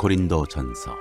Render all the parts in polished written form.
고린도전서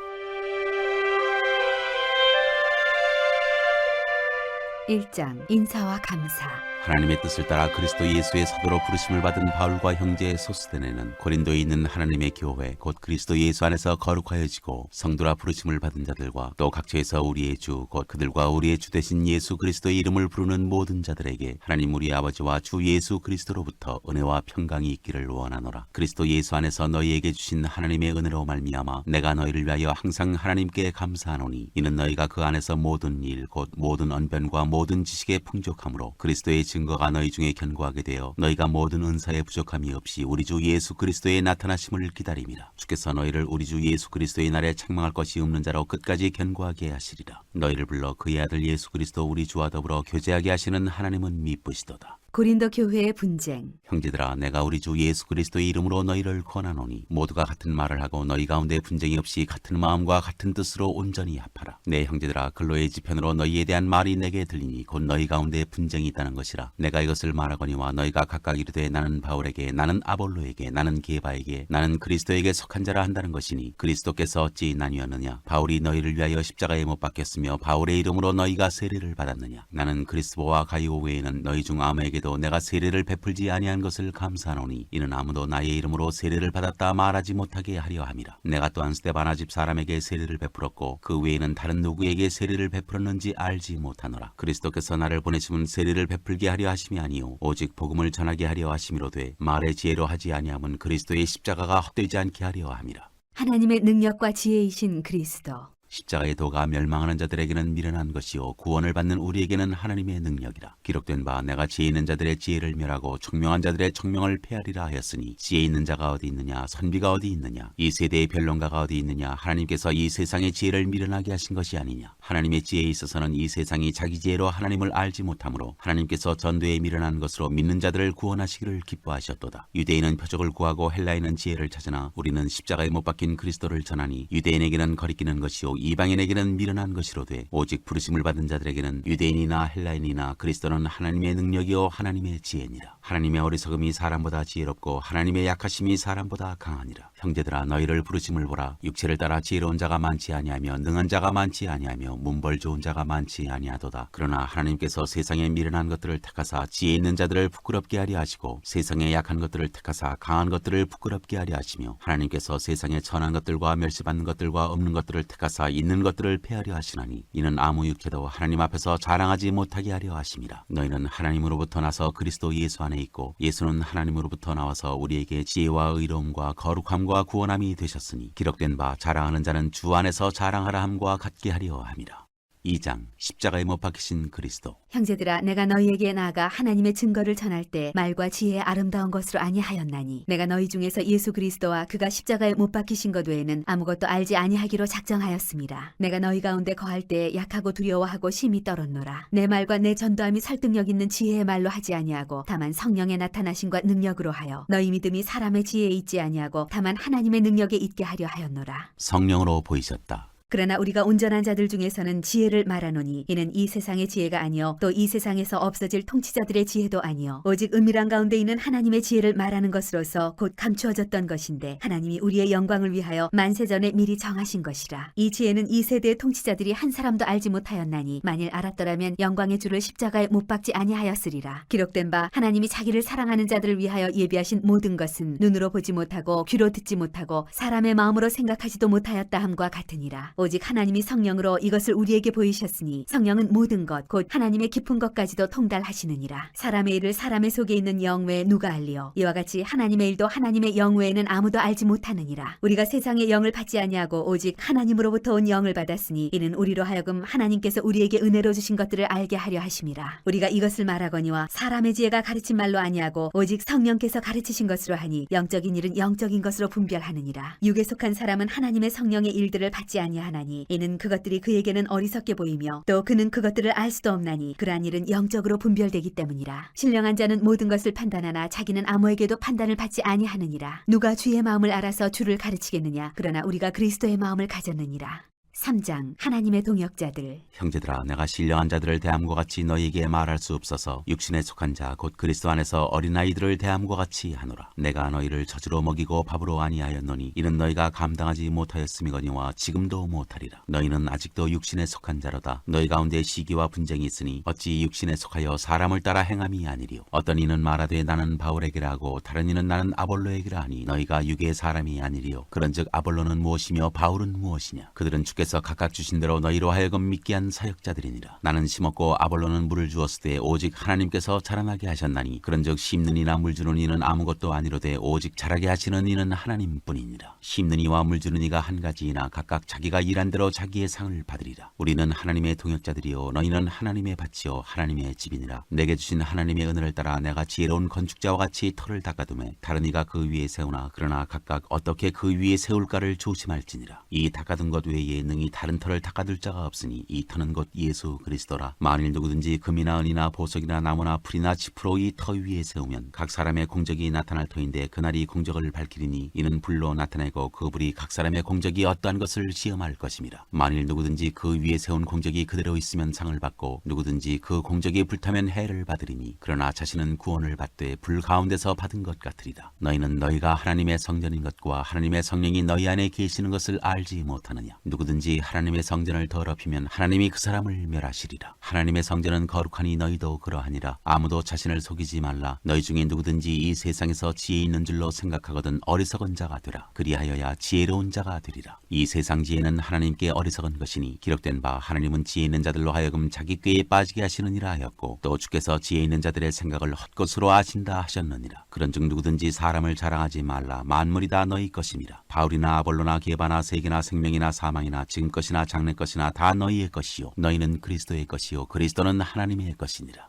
1장 인사와 감사. 하나님의 뜻을 따라 그리스도 예수의 사도로 부르심을 받은 바울과 형제 소스데네는 고린도에 있는 하나님의 교회 곧 그리스도 예수 안에서 거룩하여지고 성도라 부르심을 받은 자들과 또 각처에서 우리의 주 곧 그들과 우리의 주 되신 예수 그리스도의 이름을 부르는 모든 자들에게 하나님 우리 아버지와 주 예수 그리스도로부터 은혜와 평강이 있기를 원하노라. 그리스도 예수 안에서 너희에게 주신 하나님의 은혜로 말미암아 내가 너희를 위하여 항상 하나님께 감사하노니 이는 너희가 그 안에서 모든 일 곧 모든 언변과 모든 지식에 풍족함으로 그리스도의 증거가 너희 중에 견고하게 되어 너희가 모든 은사에 부족함이 없이 우리 주 예수 그리스도의 나타나심을 기다림이라. 주께서 너희를 우리 주 예수 그리스도의 날에 책망할 것이 없는 자로 끝까지 견고하게 하시리라. 너희를 불러 그의 아들 예수 그리스도 우리 주와 더불어 교제하게 하시는 하나님은 미쁘시도다. 고린도 교회의 분쟁. 형제들아, 내가 우리 주 예수 그리스도의 이름으로 너희를 권하노니 모두가 같은 말을 하고 너희 가운데 분쟁이 없이 같은 마음과 같은 뜻으로 온전히 합하라. 내 형제들아, 근로의 지편으로 너희에 대한 말이 내게 들리니 곧 너희 가운데 분쟁이 있다는 것이라. 내가 이것을 말하거니와 너희가 각각 이르되 나는 바울에게, 나는 아볼로에게, 나는 게바에게, 나는 그리스도에게 속한 자라 한다는 것이니 그리스도께서 어찌 나뉘었느냐? 바울이 너희를 위하여 십자가에 못 박혔으며 바울의 이름으로 너희가 세례를 받았느냐? 나는 그리스도와 가이오 외에는 너희 중 아무에게 내가 세례를 베풀지 아니한 것을 감사하노니 이는 아무도 나의 이름으로 세례를 받았다 말하지 못하게 하려 함이라. 내가 또한 스데바나 집 사람에게 세례를 베풀었고 그 외에는 다른 누구에게 세례를 베풀었는지 알지 못하노라. 그리스도께서 나를 보내심은 세례를 베풀게 하려 하심이 아니요 오직 복음을 전하게 하려 하심이로되 말의 지혜로 하지 아니함은 그리스도의 십자가가 헛되지 않게 하려 함이라. 하나님의 능력과 지혜이신 그리스도. 십자가의 도가 멸망하는 자들에게는 미련한 것이요 구원을 받는 우리에게는 하나님의 능력이라. 기록된 바 내가 지혜 있는 자들의 지혜를 멸하고 총명한 자들의 총명을 폐하리라 하였으니 지혜 있는 자가 어디 있느냐? 선비가 어디 있느냐? 이 세대의 변론가가 어디 있느냐? 하나님께서 이 세상의 지혜를 미련하게 하신 것이 아니냐? 하나님의 지혜에 있어서는 이 세상이 자기 지혜로 하나님을 알지 못하므로 하나님께서 전도에 미련한 것으로 믿는 자들을 구원하시기를 기뻐하셨도다. 유대인은 표적을 구하고 헬라인은 지혜를 찾으나 우리는 십자가에 못 박힌 그리스도를 전하니 유대인에게는 거리끼는 것이요 이방인에게는 미련한 것이로되 오직 부르심을 받은 자들에게는 유대인이나 헬라인이나 그리스도는 하나님의 능력이요 하나님의 지혜니라. 하나님의 어리석음이 사람보다 지혜롭고 하나님의 약하심이 사람보다 강하니라. 형제들아, 너희를 부르심을 보라. 육체를 따라 지혜로운 자가 많지 아니하며 능한 자가 많지 아니하며 문벌 좋은 자가 많지 아니하도다. 그러나 하나님께서 세상에 미련한 것들을 택하사 지혜 있는 자들을 부끄럽게 하려 하시고 세상에 약한 것들을 택하사 강한 것들을 부끄럽게 하려 하시며 하나님께서 세상에 천한 것들과 멸시받는 것들과 없는 것들을 택하사 있는 것들을 폐하려 하시나니 이는 아무 육체도 하나님 앞에서 자랑하지 못하게 하려 하심이라. 너희는 하나님으로부터 나서 그리스도 예수 안에 있고 예수는 하나님으로부터 나와서 우리에게 지혜와 의로움과 거룩함과 구원함이 되셨으니 기록된 바 자랑하는 자는 주 안에서 자랑하라 함과 같게 하려 함이라. 2장 십자가에 못 박히신 그리스도. 형제들아, 내가 너희에게 나아가 하나님의 증거를 전할 때 말과 지혜의 아름다운 것으로 아니하였나니 내가 너희 중에서 예수 그리스도와 그가 십자가에 못 박히신 것 외에는 아무것도 알지 아니하기로 작정하였습니다. 내가 너희 가운데 거할 때 약하고 두려워하고 심히 떨었노라. 내 말과 내 전도함이 설득력 있는 지혜의 말로 하지 아니하고 다만 성령의 나타나심과 능력으로 하여 너희 믿음이 사람의 지혜에 있지 아니하고 다만 하나님의 능력에 있게 하려 하였노라. 성령으로 보이셨다. 그러나 우리가 온전한 자들 중에서는 지혜를 말하노니 이는 이 세상의 지혜가 아니요 또 이 세상에서 없어질 통치자들의 지혜도 아니요 오직 은밀한 가운데 있는 하나님의 지혜를 말하는 것으로서 곧 감추어졌던 것인데 하나님이 우리의 영광을 위하여 만세전에 미리 정하신 것이라. 이 지혜는 이 세대의 통치자들이 한 사람도 알지 못하였나니 만일 알았더라면 영광의 주를 십자가에 못 박지 아니하였으리라. 기록된 바 하나님이 자기를 사랑하는 자들을 위하여 예비하신 모든 것은 눈으로 보지 못하고 귀로 듣지 못하고 사람의 마음으로 생각하지도 못하였다 함과 같으니라. 오직 하나님이 성령으로 이것을 우리에게 보이셨으니 성령은 모든 것 곧 하나님의 깊은 것까지도 통달하시느니라. 사람의 일을 사람의 속에 있는 영 외에 누가 알리요? 이와 같이 하나님의 일도 하나님의 영 외에는 아무도 알지 못하느니라. 우리가 세상의 영을 받지 아니하고 오직 하나님으로부터 온 영을 받았으니 이는 우리로 하여금 하나님께서 우리에게 은혜로 주신 것들을 알게 하려 하심이라. 우리가 이것을 말하거니와 사람의 지혜가 가르친 말로 아니하고 오직 성령께서 가르치신 것으로 하니 영적인 일은 영적인 것으로 분별하느니라. 육에 속한 사람은 하나님의 성령의 일들을 받지 아니하나니 이는 그것들이 그에게는 어리석게 보이며 또 그는 그것들을 알 수도 없나니 그러한 일은 영적으로 분별되기 때문이라. 신령한 자는 모든 것을 판단하나 자기는 아무에게도 판단을 받지 아니하느니라. 누가 주의 마음을 알아서 주를 가르치겠느냐? 그러나 우리가 그리스도의 마음을 가졌느니라. 3장 하나님의 동역자들. 형제들아, 내가 신령한 자들을 대함과 같이 너희에게 말할 수 없어서 육신에 속한 자 곧 그리스도 안에서 어린아이들을 대함과 같이 하노라. 내가 너희를 젖으로 먹이고 밥으로 아니하였노니 이는 너희가 감당하지 못하였음이거니와 지금도 못하리라. 너희는 아직도 육신에 속한 자로다. 너희 가운데 시기와 분쟁이 있으니 어찌 육신에 속하여 사람을 따라 행함이 아니리요. 어떤 이는 말하되 나는 바울에게라 하고 다른 이는 나는 아볼로에게라 하니 너희가 육의 사람이 아니리요. 그런즉 아볼로는 무엇이며 바울은 무엇이냐? 그들은 주께서 각각 주신 대로 너희로 하여금 믿게 한 사역자들이니라. 나는 심었고 아볼로는 물을 주었으되 오직 하나님께서 자라나게 하셨나니 그런즉 심는 이나 물 주는 이는 아무것도 아니로되 오직 자라게 하시는 이는 하나님뿐이니라. 심는 이와 물 주는 이가 한 가지이나 각각 자기가 일한 대로 자기의 상을 받으리라. 우리는 하나님의 동역자들이요 너희는 하나님의 밭이요 하나님의 집이니라. 내게 주신 하나님의 은혜를 따라 내가 지혜로운 건축자와 같이 터를 닦아두매 다른 이가 그 위에 세우나 그러나 각각 어떻게 그 위에 세울까를 조심할지니라. 이 닦아둔 것 외에 능히 다른 터를 닦아둘 자가 없으니 이 터는 곧 예수 그리스도라. 만일 누구든지 금이나 은이나 보석이나 나무나 풀이나 짚으로 이 터 위에 세우면 각 사람의 공적이 나타날 터인데 그날이 공적을 밝히리니 이는 불로 나타내고 그 불이 각 사람의 공적이 어떠한 것을 시험할 것임이라. 만일 누구든지 그 위에 세운 공적이 그대로 있으면 상을 받고 누구든지 그 공적이 불타면 해를 받으리니 그러나 자신은 구원을 받되 불 가운데서 받은 것 같으리라. 너희는 너희가 하나님의 성전인 것과 하나님의 성령이 너희 안에 계시는 것을 알지 못하느냐? 누구든지 하나님의 성전을 더럽히면 하나님이 그 사람을 멸하시리라. 하나님의 성전은 거룩하니 너희도 그러하니라. 아무도 자신을 속이지 말라. 너희 중에 누구든지 이 세상에서 지혜 있는 줄로 생각하거든 어리석은 자가 되라. 그리하여야 지혜로운 자가 되리라. 이 세상 지혜는 하나님께 어리석은 것이니 기록된 바 하나님은 지혜 있는 자들로 하여금 자기 꾀에 빠지게 하시느니라 하였고 또 주께서 지혜 있는 자들의 생각을 헛것으로 아신다 하셨느니라. 그런즉 누구든지 사람을 자랑하지 말라. 만물이 다 너희 것임이라. 바울이나 아볼로나 게바나 세계나 생명이나 사망이나 지금 것이나 장래 것이나 다 너희의 것이요 너희는 그리스도의 것이요 그리스도는 하나님의 것이니라.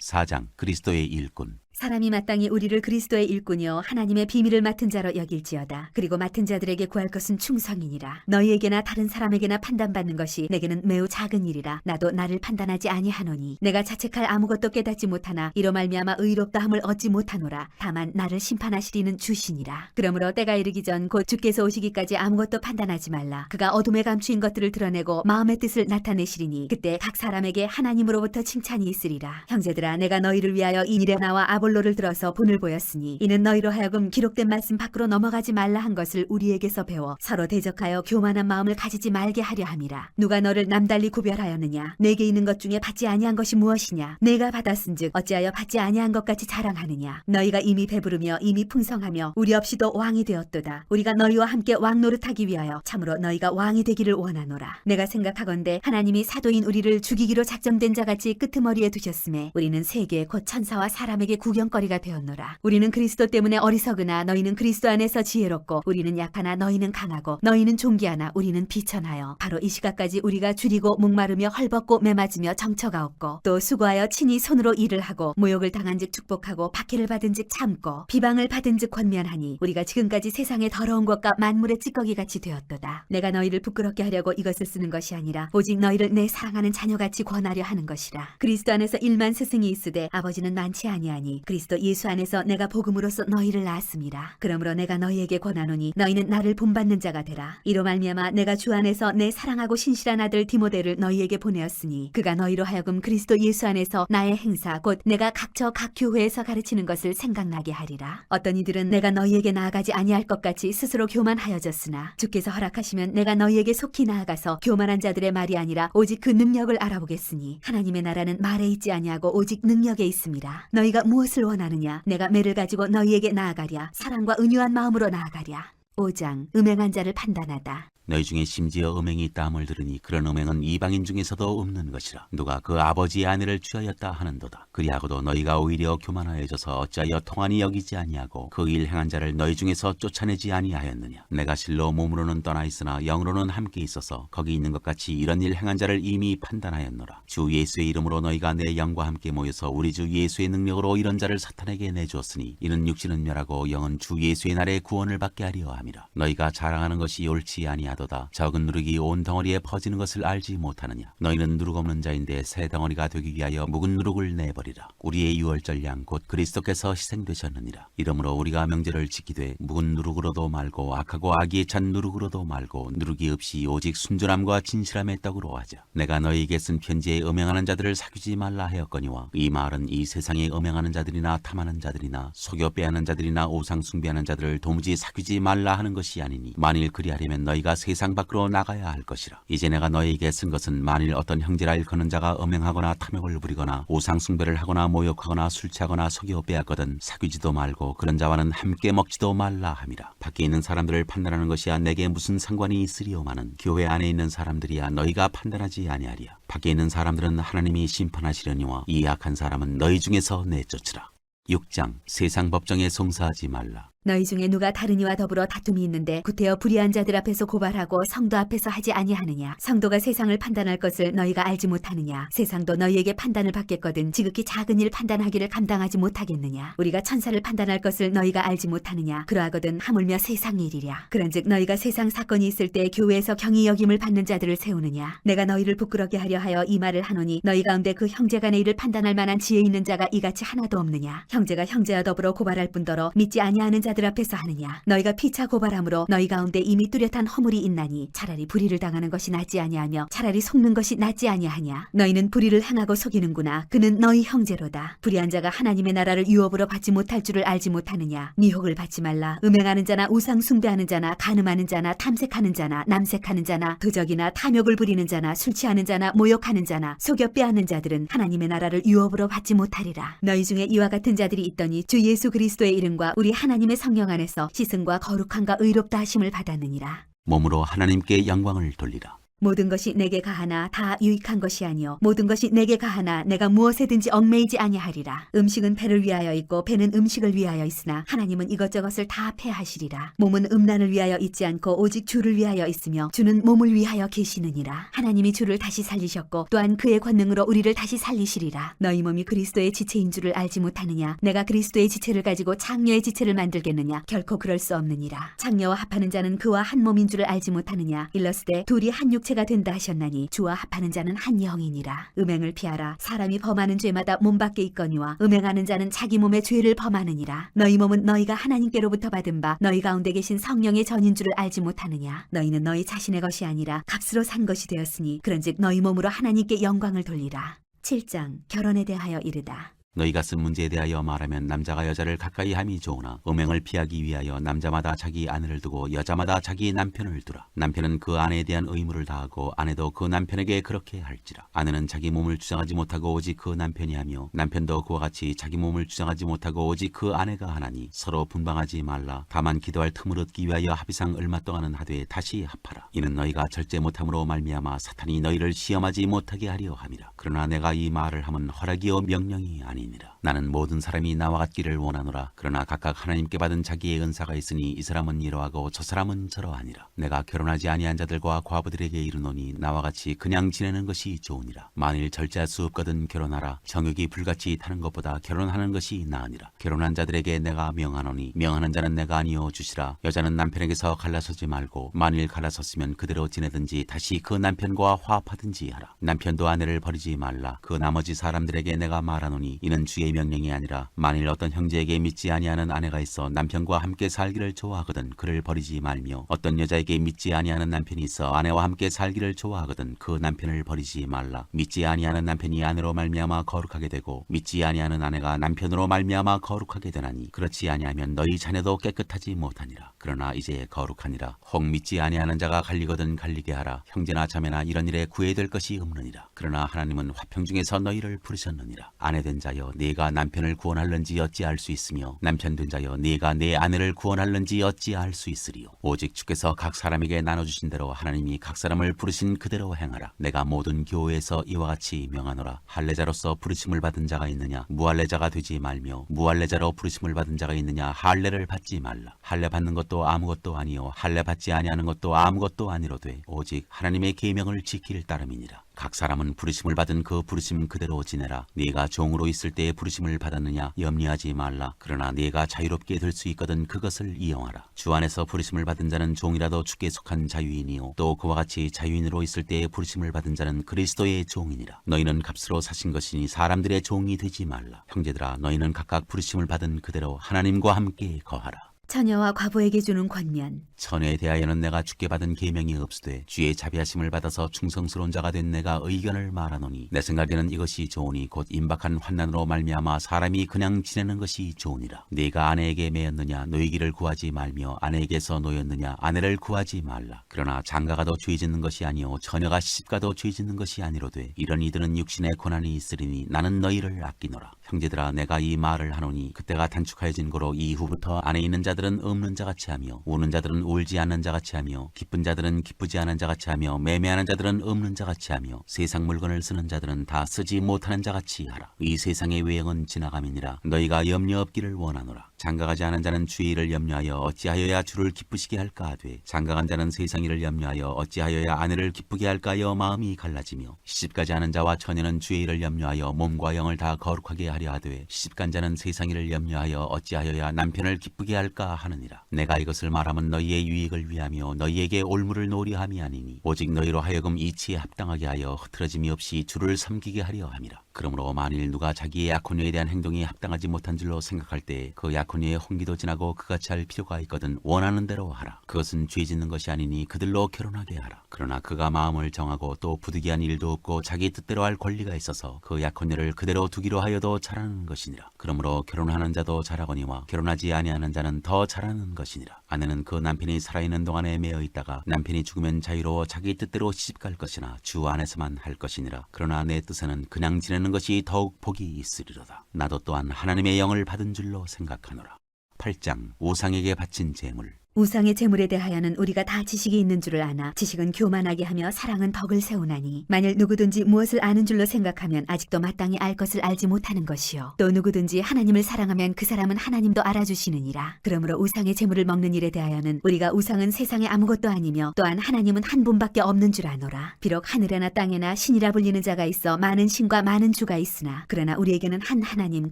4장 그리스도의 일꾼. 사람이 마땅히 우리를 그리스도의 일꾼이요 하나님의 비밀을 맡은 자로 여길지어다. 그리고 맡은 자들에게 구할 것은 충성이니라. 너희에게나 다른 사람에게나 판단받는 것이 내게는 매우 작은 일이라. 나도 나를 판단하지 아니하노니 내가 자책할 아무것도 깨닫지 못하나 이로 말미암아 의롭다함을 얻지 못하노라. 다만 나를 심판하시리는 주시니라. 그러므로 때가 이르기 전 곧 주께서 오시기까지 아무것도 판단하지 말라. 그가 어둠에 감추인 것들을 드러내고 마음의 뜻을 나타내시리니 그때 각 사람에게 하나님으로부터 칭찬이 있으리라. 형제들아, 내가 너희를 위하여 이 일에 나와 아볼로를 들어서 본을 보였으니 이는 너희로 하여금 기록된 말씀 밖으로 넘어가지 말라 한 것을 우리에게서 배워 서로 대적하여 교만한 마음을 가지지 말게 하려 함이라. 누가 너를 남달리 구별하였느냐? 내게 있는 것 중에 받지 아니한 것이 무엇이냐? 내가 받았은즉 어찌하여 받지 아니한 것 같이 자랑하느냐? 너희가 이미 배부르며 이미 풍성하며 우리 없이도 왕이 되었도다. 우리가 너희와 함께 왕 노릇하기 위하여 참으로 너희가 왕이 되기를 원하노라. 내가 생각하건대 하나님이 사도인 우리를 죽이기로 작정된 자같이 끄트머리에 두셨음에 우리는 세계 곧 천사와 사람에게 구경거리가 되었노라. 우리는 그리스도 때문에 어리석으나 너희는 그리스도 안에서 지혜롭고 우리는 약하나 너희는 강하고 너희는 존귀하나 우리는 비천하여 바로 이 시각까지 우리가 줄이고 목마르며 헐벗고 매맞으며 정처가 없고 또 수고하여 친히 손으로 일을 하고 모욕을 당한즉 축복하고 박해를 받은즉 참고 비방을 받은즉 권면하니 우리가 지금까지 세상의 더러운 것과 만물의 찌꺼기같이 되었도다. 내가 너희를 부끄럽게 하려고 이것을 쓰는 것이 아니라 오직 너희를 내 사랑하는 자녀같이 권하려 하는 것이라. 그리스도 안에서 1만 스승이 있으되 아버지는 많지 아니하니 그리스도 예수 안에서 내가 복음으로써 너희를 낳았음이라. 그러므로 내가 너희에게 권하노니 너희는 나를 본받는 자가 되라. 이로 말미암아 내가 주 안에서 내 사랑하고 신실한 아들 디모데를 너희에게 보내었으니 그가 너희로 하여금 그리스도 예수 안에서 나의 행사 곧 내가 각처 각 교회에서 가르치는 것을 생각나게 하리라. 어떤 이들은 내가 너희에게 나아가지 아니할 것 같이 스스로 교만하여졌으나 주께서 허락하시면 내가 너희에게 속히 나아가서 교만한 자들의 말이 아니라 오직 그 능력을 알아보겠으니 하나님의 나라는 말에 있지 아니하고 오직 능력에 있습니다. 너희가 무엇을 원하느냐? 내가 매를 가지고 너희에게 나아가랴. 사랑과 은유한 마음으로 나아가랴. 5장 음행한 자를 판단하다. 너희 중에 심지어 음행이 있다함을 들으니 그런 음행은 이방인 중에서도 없는 것이라. 누가 그 아버지의 아내를 취하였다 하는도다. 그리하고도 너희가 오히려 교만하여져서 어찌하여 통한이 여기지 아니하고 그 일 행한 자를 너희 중에서 쫓아내지 아니하였느냐? 내가 실로 몸으로는 떠나 있으나 영으로는 함께 있어서 거기 있는 것 같이 이런 일 행한 자를 이미 판단하였노라. 주 예수의 이름으로 너희가 내 영과 함께 모여서 우리 주 예수의 능력으로 이런 자를 사탄에게 내주었으니 이는 육신은 멸하고 영은 주 예수의 날에 구원을 받게 하려 함이라. 너희가 자랑하는 것이 옳지 아니하다 하도다. 적은 누룩이 온 덩어리에 퍼지는 것을 알지 못하느냐. 너희는 누룩 없는 자인데 새 덩어리가 되기 위하여 묵은 누룩을 내버리라. 우리의 유월절 양 곧 그리스도께서 희생되셨느니라. 이러므로 우리가 명제를 지키되 묵은 누룩으로도 말고 악하고 악의에 찬 누룩으로도 말고 누룩이 없이 오직 순전함과 진실함의 떡으로 하자. 내가 너희에게 쓴 편지에 음행하는 자들을 사귀지 말라 하였거니와 이 말은 이 세상에 음행하는 자들이나 탐하는 자들이나 속여 빼앗는 자들이나 우상 숭배하는 자들을 도무지 사귀지 말라 하는 것이 아니니 만일 그리하려면 너희가 세상 밖으로 나가야 할 것이라. 이제 내가 너희에게 쓴 것은 만일 어떤 형제라 일컫는 자가 음행하거나 탐욕을 부리거나 우상 숭배를 하거나 모욕하거나 술 취하거나 속여 빼앗거든 사귀지도 말고 그런 자와는 함께 먹지도 말라 함이라. 밖에 있는 사람들을 판단하는 것이야 내게 무슨 상관이 있으리오마는 교회 안에 있는 사람들이야 너희가 판단하지 아니하리야. 밖에 있는 사람들은 하나님이 심판하시려니와 이 악한 사람은 너희 중에서 내쫓으라. 6장 세상 법정에 송사하지 말라. 너희 중에 누가 다른 이와 더불어 다툼이 있는데 구태여 불의한 자들 앞에서 고발하고 성도 앞에서 하지 아니하느냐. 성도가 세상을 판단할 것을 너희가 알지 못하느냐. 세상도 너희에게 판단을 받겠거든 지극히 작은 일 판단하기를 감당하지 못하겠느냐. 우리가 천사를 판단할 것을 너희가 알지 못하느냐. 그러하거든 하물며 세상 일이랴. 그런즉 너희가 세상 사건이 있을 때 교회에서 경히 여김을 받는 자들을 세우느냐. 내가 너희를 부끄럽게 하려 하여 이 말을 하노니 너희 가운데 그 형제간의 일을 판단할 만한 지혜 있는 자가 이같이 하나도 없느냐. 형제가 형제와 더불어 고발할 뿐더러 믿지 아니하는 자들 앞에서 하느냐. 너희가 피차 고발함으로 너희 가운데 이미 뚜렷한 허물이 있나니 차라리 불의를 당하는 것이 낫지 아니하며 차라리 속는 것이 낫지 아니하냐. 너희는 불의를 행하고 속이는구나. 그는 너희 형제로다. 불의한 자가 하나님의 나라를 유업으로 받지 못할 줄을 알지 못하느냐. 미혹을 받지 말라. 음행하는 자나 우상 숭배하는 자나 간음하는 자나 탐색하는 자나 남색하는 자나 도적이나 탐욕을 부리는 자나 술 취하는 자나 모욕하는 자나 속여 빼앗는 자들은 하나님의 나라를 유업으로 받지 못하리라. 너희 중에 이와 같은 자들이 있더니 주 예수 그리스도의 이름과 우리 하나님의 성령 안에서 시승과 거룩함과 의롭다 하심을 받았느니라. 몸으로 하나님께 영광을 돌리라. 모든 것이 내게 가하나 다 유익한 것이 아니요 모든 것이 내게 가하나 내가 무엇에든지 얽매이지 아니하리라. 음식은 배를 위하여 있고 배는 음식을 위하여 있으나 하나님은 이것저것을 다 패하시리라. 몸은 음란을 위하여 있지 않고 오직 주를 위하여 있으며 주는 몸을 위하여 계시느니라. 하나님이 주를 다시 살리셨고 또한 그의 권능으로 우리를 다시 살리시리라. 너희 몸이 그리스도의 지체인 줄을 알지 못하느냐. 내가 그리스도의 지체를 가지고 장녀의 지체를 만들겠느냐. 결코 그럴 수 없느니라. 장녀와 합하는 자는 그와 한 몸인 줄을 알지 못하느냐. 일러스되 둘이 한 육체가 된다 하셨나니 주와 합하는 자는 한 영이니라. 음행을 피하라. 사람이 범하는 죄마다 몸 밖에 있거니와 음행하는 자는 자기 몸의 죄를 범하느니라. 너희 몸은 너희가 하나님께로부터 받은 바 너희 가운데 계신 성령의 전인 줄을 알지 못하느냐. 너희는 너희 자신의 것이 아니라 값으로 산 것이 되었으니 그런즉 너희 몸으로 하나님께 영광을 돌리라. 7장 결혼에 대하여 이르다. 너희가 쓴 문제에 대하여 말하면 남자가 여자를 가까이 함이 좋으나 음행을 피하기 위하여 남자마다 자기 아내를 두고 여자마다 자기 남편을 두라. 남편은 그 아내에 대한 의무를 다하고 아내도 그 남편에게 그렇게 할지라. 아내는 자기 몸을 주장하지 못하고 오직 그 남편이 하며 남편도 그와 같이 자기 몸을 주장하지 못하고 오직 그 아내가 하나니 서로 분방하지 말라. 다만 기도할 틈을 얻기 위하여 합의상 얼마 동안은 하되 다시 합하라. 이는 너희가 절제 못함으로 말미암아 사탄이 너희를 시험하지 못하게 하려 함이라. 그러나 내가 이 말을 함은 허락이요 명령이 아니니라. 나는 모든 사람이 나와 같기를 원하노라. 그러나 각각 하나님께 받은 자기의 은사가 있으니 이 사람은 이러하고 저 사람은 저러하니라. 내가 결혼하지 아니한 자들과 과부들에게 이르노니 나와 같이 그냥 지내는 것이 좋으니라. 만일 절제할 수 없거든 결혼하라. 정욕이 불같이 타는 것보다 결혼하는 것이 나으니라. 결혼한 자들에게 내가 명하노니 명하는 자는 내가 아니요 주시라. 여자는 남편에게서 갈라서지 말고 만일 갈라섰으면 그대로 지내든지 다시 그 남편과 화합하든지 하라. 남편도 아내를 버리지 말라. 그 나머지 사람들에게 내가 말하노니 이는 주의 명령이 아니라 만일 어떤 형제에게 믿지 아니하는 아내가 있어 남편과 함께 살기를 좋아하거든 그를 버리지 말며 어떤 여자에게 믿지 아니하는 남편이 있어 아내와 함께 살기를 좋아하거든 그 남편을 버리지 말라. 믿지 아니하는 남편이 아내로 말미암아 거룩하게 되고 믿지 아니하는 아내가 남편으로 말미암아 거룩하게 되나니 그렇지 아니하면 너희 자녀도 깨끗하지 못하니라. 그러나 이제 거룩하니라. 혹 믿지 아니하는 자가 갈리거든 갈리게 하라. 형제나 자매나 이런 일에 구애될 것이 없느니라. 그러나 하나님은 화평 중에서 너희를 부르셨느니라. 아내 된 자여 네가 남편을 구원할는지 어찌할 수 있으며 남편 된 자여 네가 내 아내를 구원할는지 어찌할 수 있으리요. 오직 주께서 각 사람에게 나눠주신 대로 하나님이 각 사람을 부르신 그대로 행하라. 내가 모든 교회에서 이와 같이 명하노라. 할례자로서 부르심을 받은 자가 있느냐 무할례자가 되지 말며 무할례자로 부르심을 받은 자가 있느냐 할례를 받지 말라. 할례 받는 것도 아무것도 아니요 할례 받지 아니하는 것도 아무것도 아니로되 오직 하나님의 계명을 지킬 따름이니라. 각 사람은 부르심을 받은 그 부르심 그대로 지내라. 네가 종으로 있을 때에 부르심을 받았느냐 염려하지 말라. 그러나 네가 자유롭게 될 수 있거든 그것을 이용하라. 주 안에서 부르심을 받은 자는 종이라도 주께 속한 자유인이요 또 그와 같이 자유인으로 있을 때에 부르심을 받은 자는 그리스도의 종이니라. 너희는 값으로 사신 것이니 사람들의 종이 되지 말라. 형제들아 너희는 각각 부르심을 받은 그대로 하나님과 함께 거하라. 처녀와 과부에게 주는 권면. 처녀에 대하여는 내가 주께 받은 계명이 없으되 주의 자비하심을 받아서 충성스러운 자가 된 내가 의견을 말하노니 내 생각에는 이것이 좋으니 곧 임박한 환난으로 말미암아 사람이 그냥 지내는 것이 좋으니라. 네가 아내에게 매였느냐 노이기를 구하지 말며 아내에게서 노였느냐 아내를 구하지 말라. 그러나 장가가도 죄 짓는 것이 아니요 처녀가 시집가도 죄 짓는 것이 아니로되 이런 이들은 육신의 고난이 있으리니 나는 너희를 아끼노라. 형제들아 내가 이 말을 하노니 그때가 단축하여진 고로 이후부터 안에 있는 자들은 없는 자같이 하며 우는 자들은 울지 않는 자같이 하며 기쁜 자들은 기쁘지 않은 자같이 하며 매매하는 자들은 없는 자같이 하며 세상 물건을 쓰는 자들은 다 쓰지 못하는 자같이 하라. 이 세상의 외형은 지나감이니라. 너희가 염려 없기를 원하노라. 장가가지 않은 자는 주의 일을 염려하여 어찌하여야 주를 기쁘시게 할까 하되 장가간 자는 세상 일을 염려하여 어찌하여야 아내를 기쁘게 할까 하여 마음이 갈라지며 시집가지 않은 자와 처녀는 주의 일을 염려하여 몸과 영을 다 거룩하게 하려 하되 시집간 자는 세상 일을 염려하여 어찌하여야 남편을 기쁘게 할까 하느니라. 내가 이것을 말하면 너희의 유익을 위하며 너희에게 올무를 놓으려 함이 아니니 오직 너희로 하여금 이치에 합당하게 하여 흐트러짐이 없이 주를 섬기게 하려 함이라. 그러므로 만일 누가 자기의 약혼녀에 대한 행동이 합당하지 못한 줄로 생각할 때 그 약혼녀의 혼기도 지나고 그같이 할 필요가 있거든 원하는 대로 하라. 그것은 죄 짓는 것이 아니니 그들로 결혼하게 하라. 그러나 그가 마음을 정하고 또 부득이한 일도 없고 자기 뜻대로 할 권리가 있어서 그 약혼녀를 그대로 두기로 하여도 잘하는 것이니라. 그러므로 결혼하는 자도 잘하거니와 결혼하지 아니하는 자는 더 잘하는 것이니라. 아내는 그 남편이 살아있는 동안에 매여 있다가 남편이 죽으면 자유로워 자기 뜻대로 시집갈 것이나 주 안에서만 할 것이니라. 그러나 내 뜻에는 그냥 지내는 것이 더욱 복이 있으리로다. 나도 또한 하나님의 영을 받은 줄로 생각하노라. 8장 우상에게 바친 제물. 우상의 재물에 대하여는 우리가 다 지식이 있는 줄을 아나 지식은 교만하게 하며 사랑은 덕을 세우나니 만일 누구든지 무엇을 아는 줄로 생각하면 아직도 마땅히 알 것을 알지 못하는 것이요 또 누구든지 하나님을 사랑하면 그 사람은 하나님도 알아주시느니라. 그러므로 우상의 재물을 먹는 일에 대하여는 우리가 우상은 세상에 아무것도 아니며 또한 하나님은 한 분밖에 없는 줄 아노라. 비록 하늘에나 땅에나 신이라 불리는 자가 있어 많은 신과 많은 주가 있으나 그러나 우리에게는 한 하나님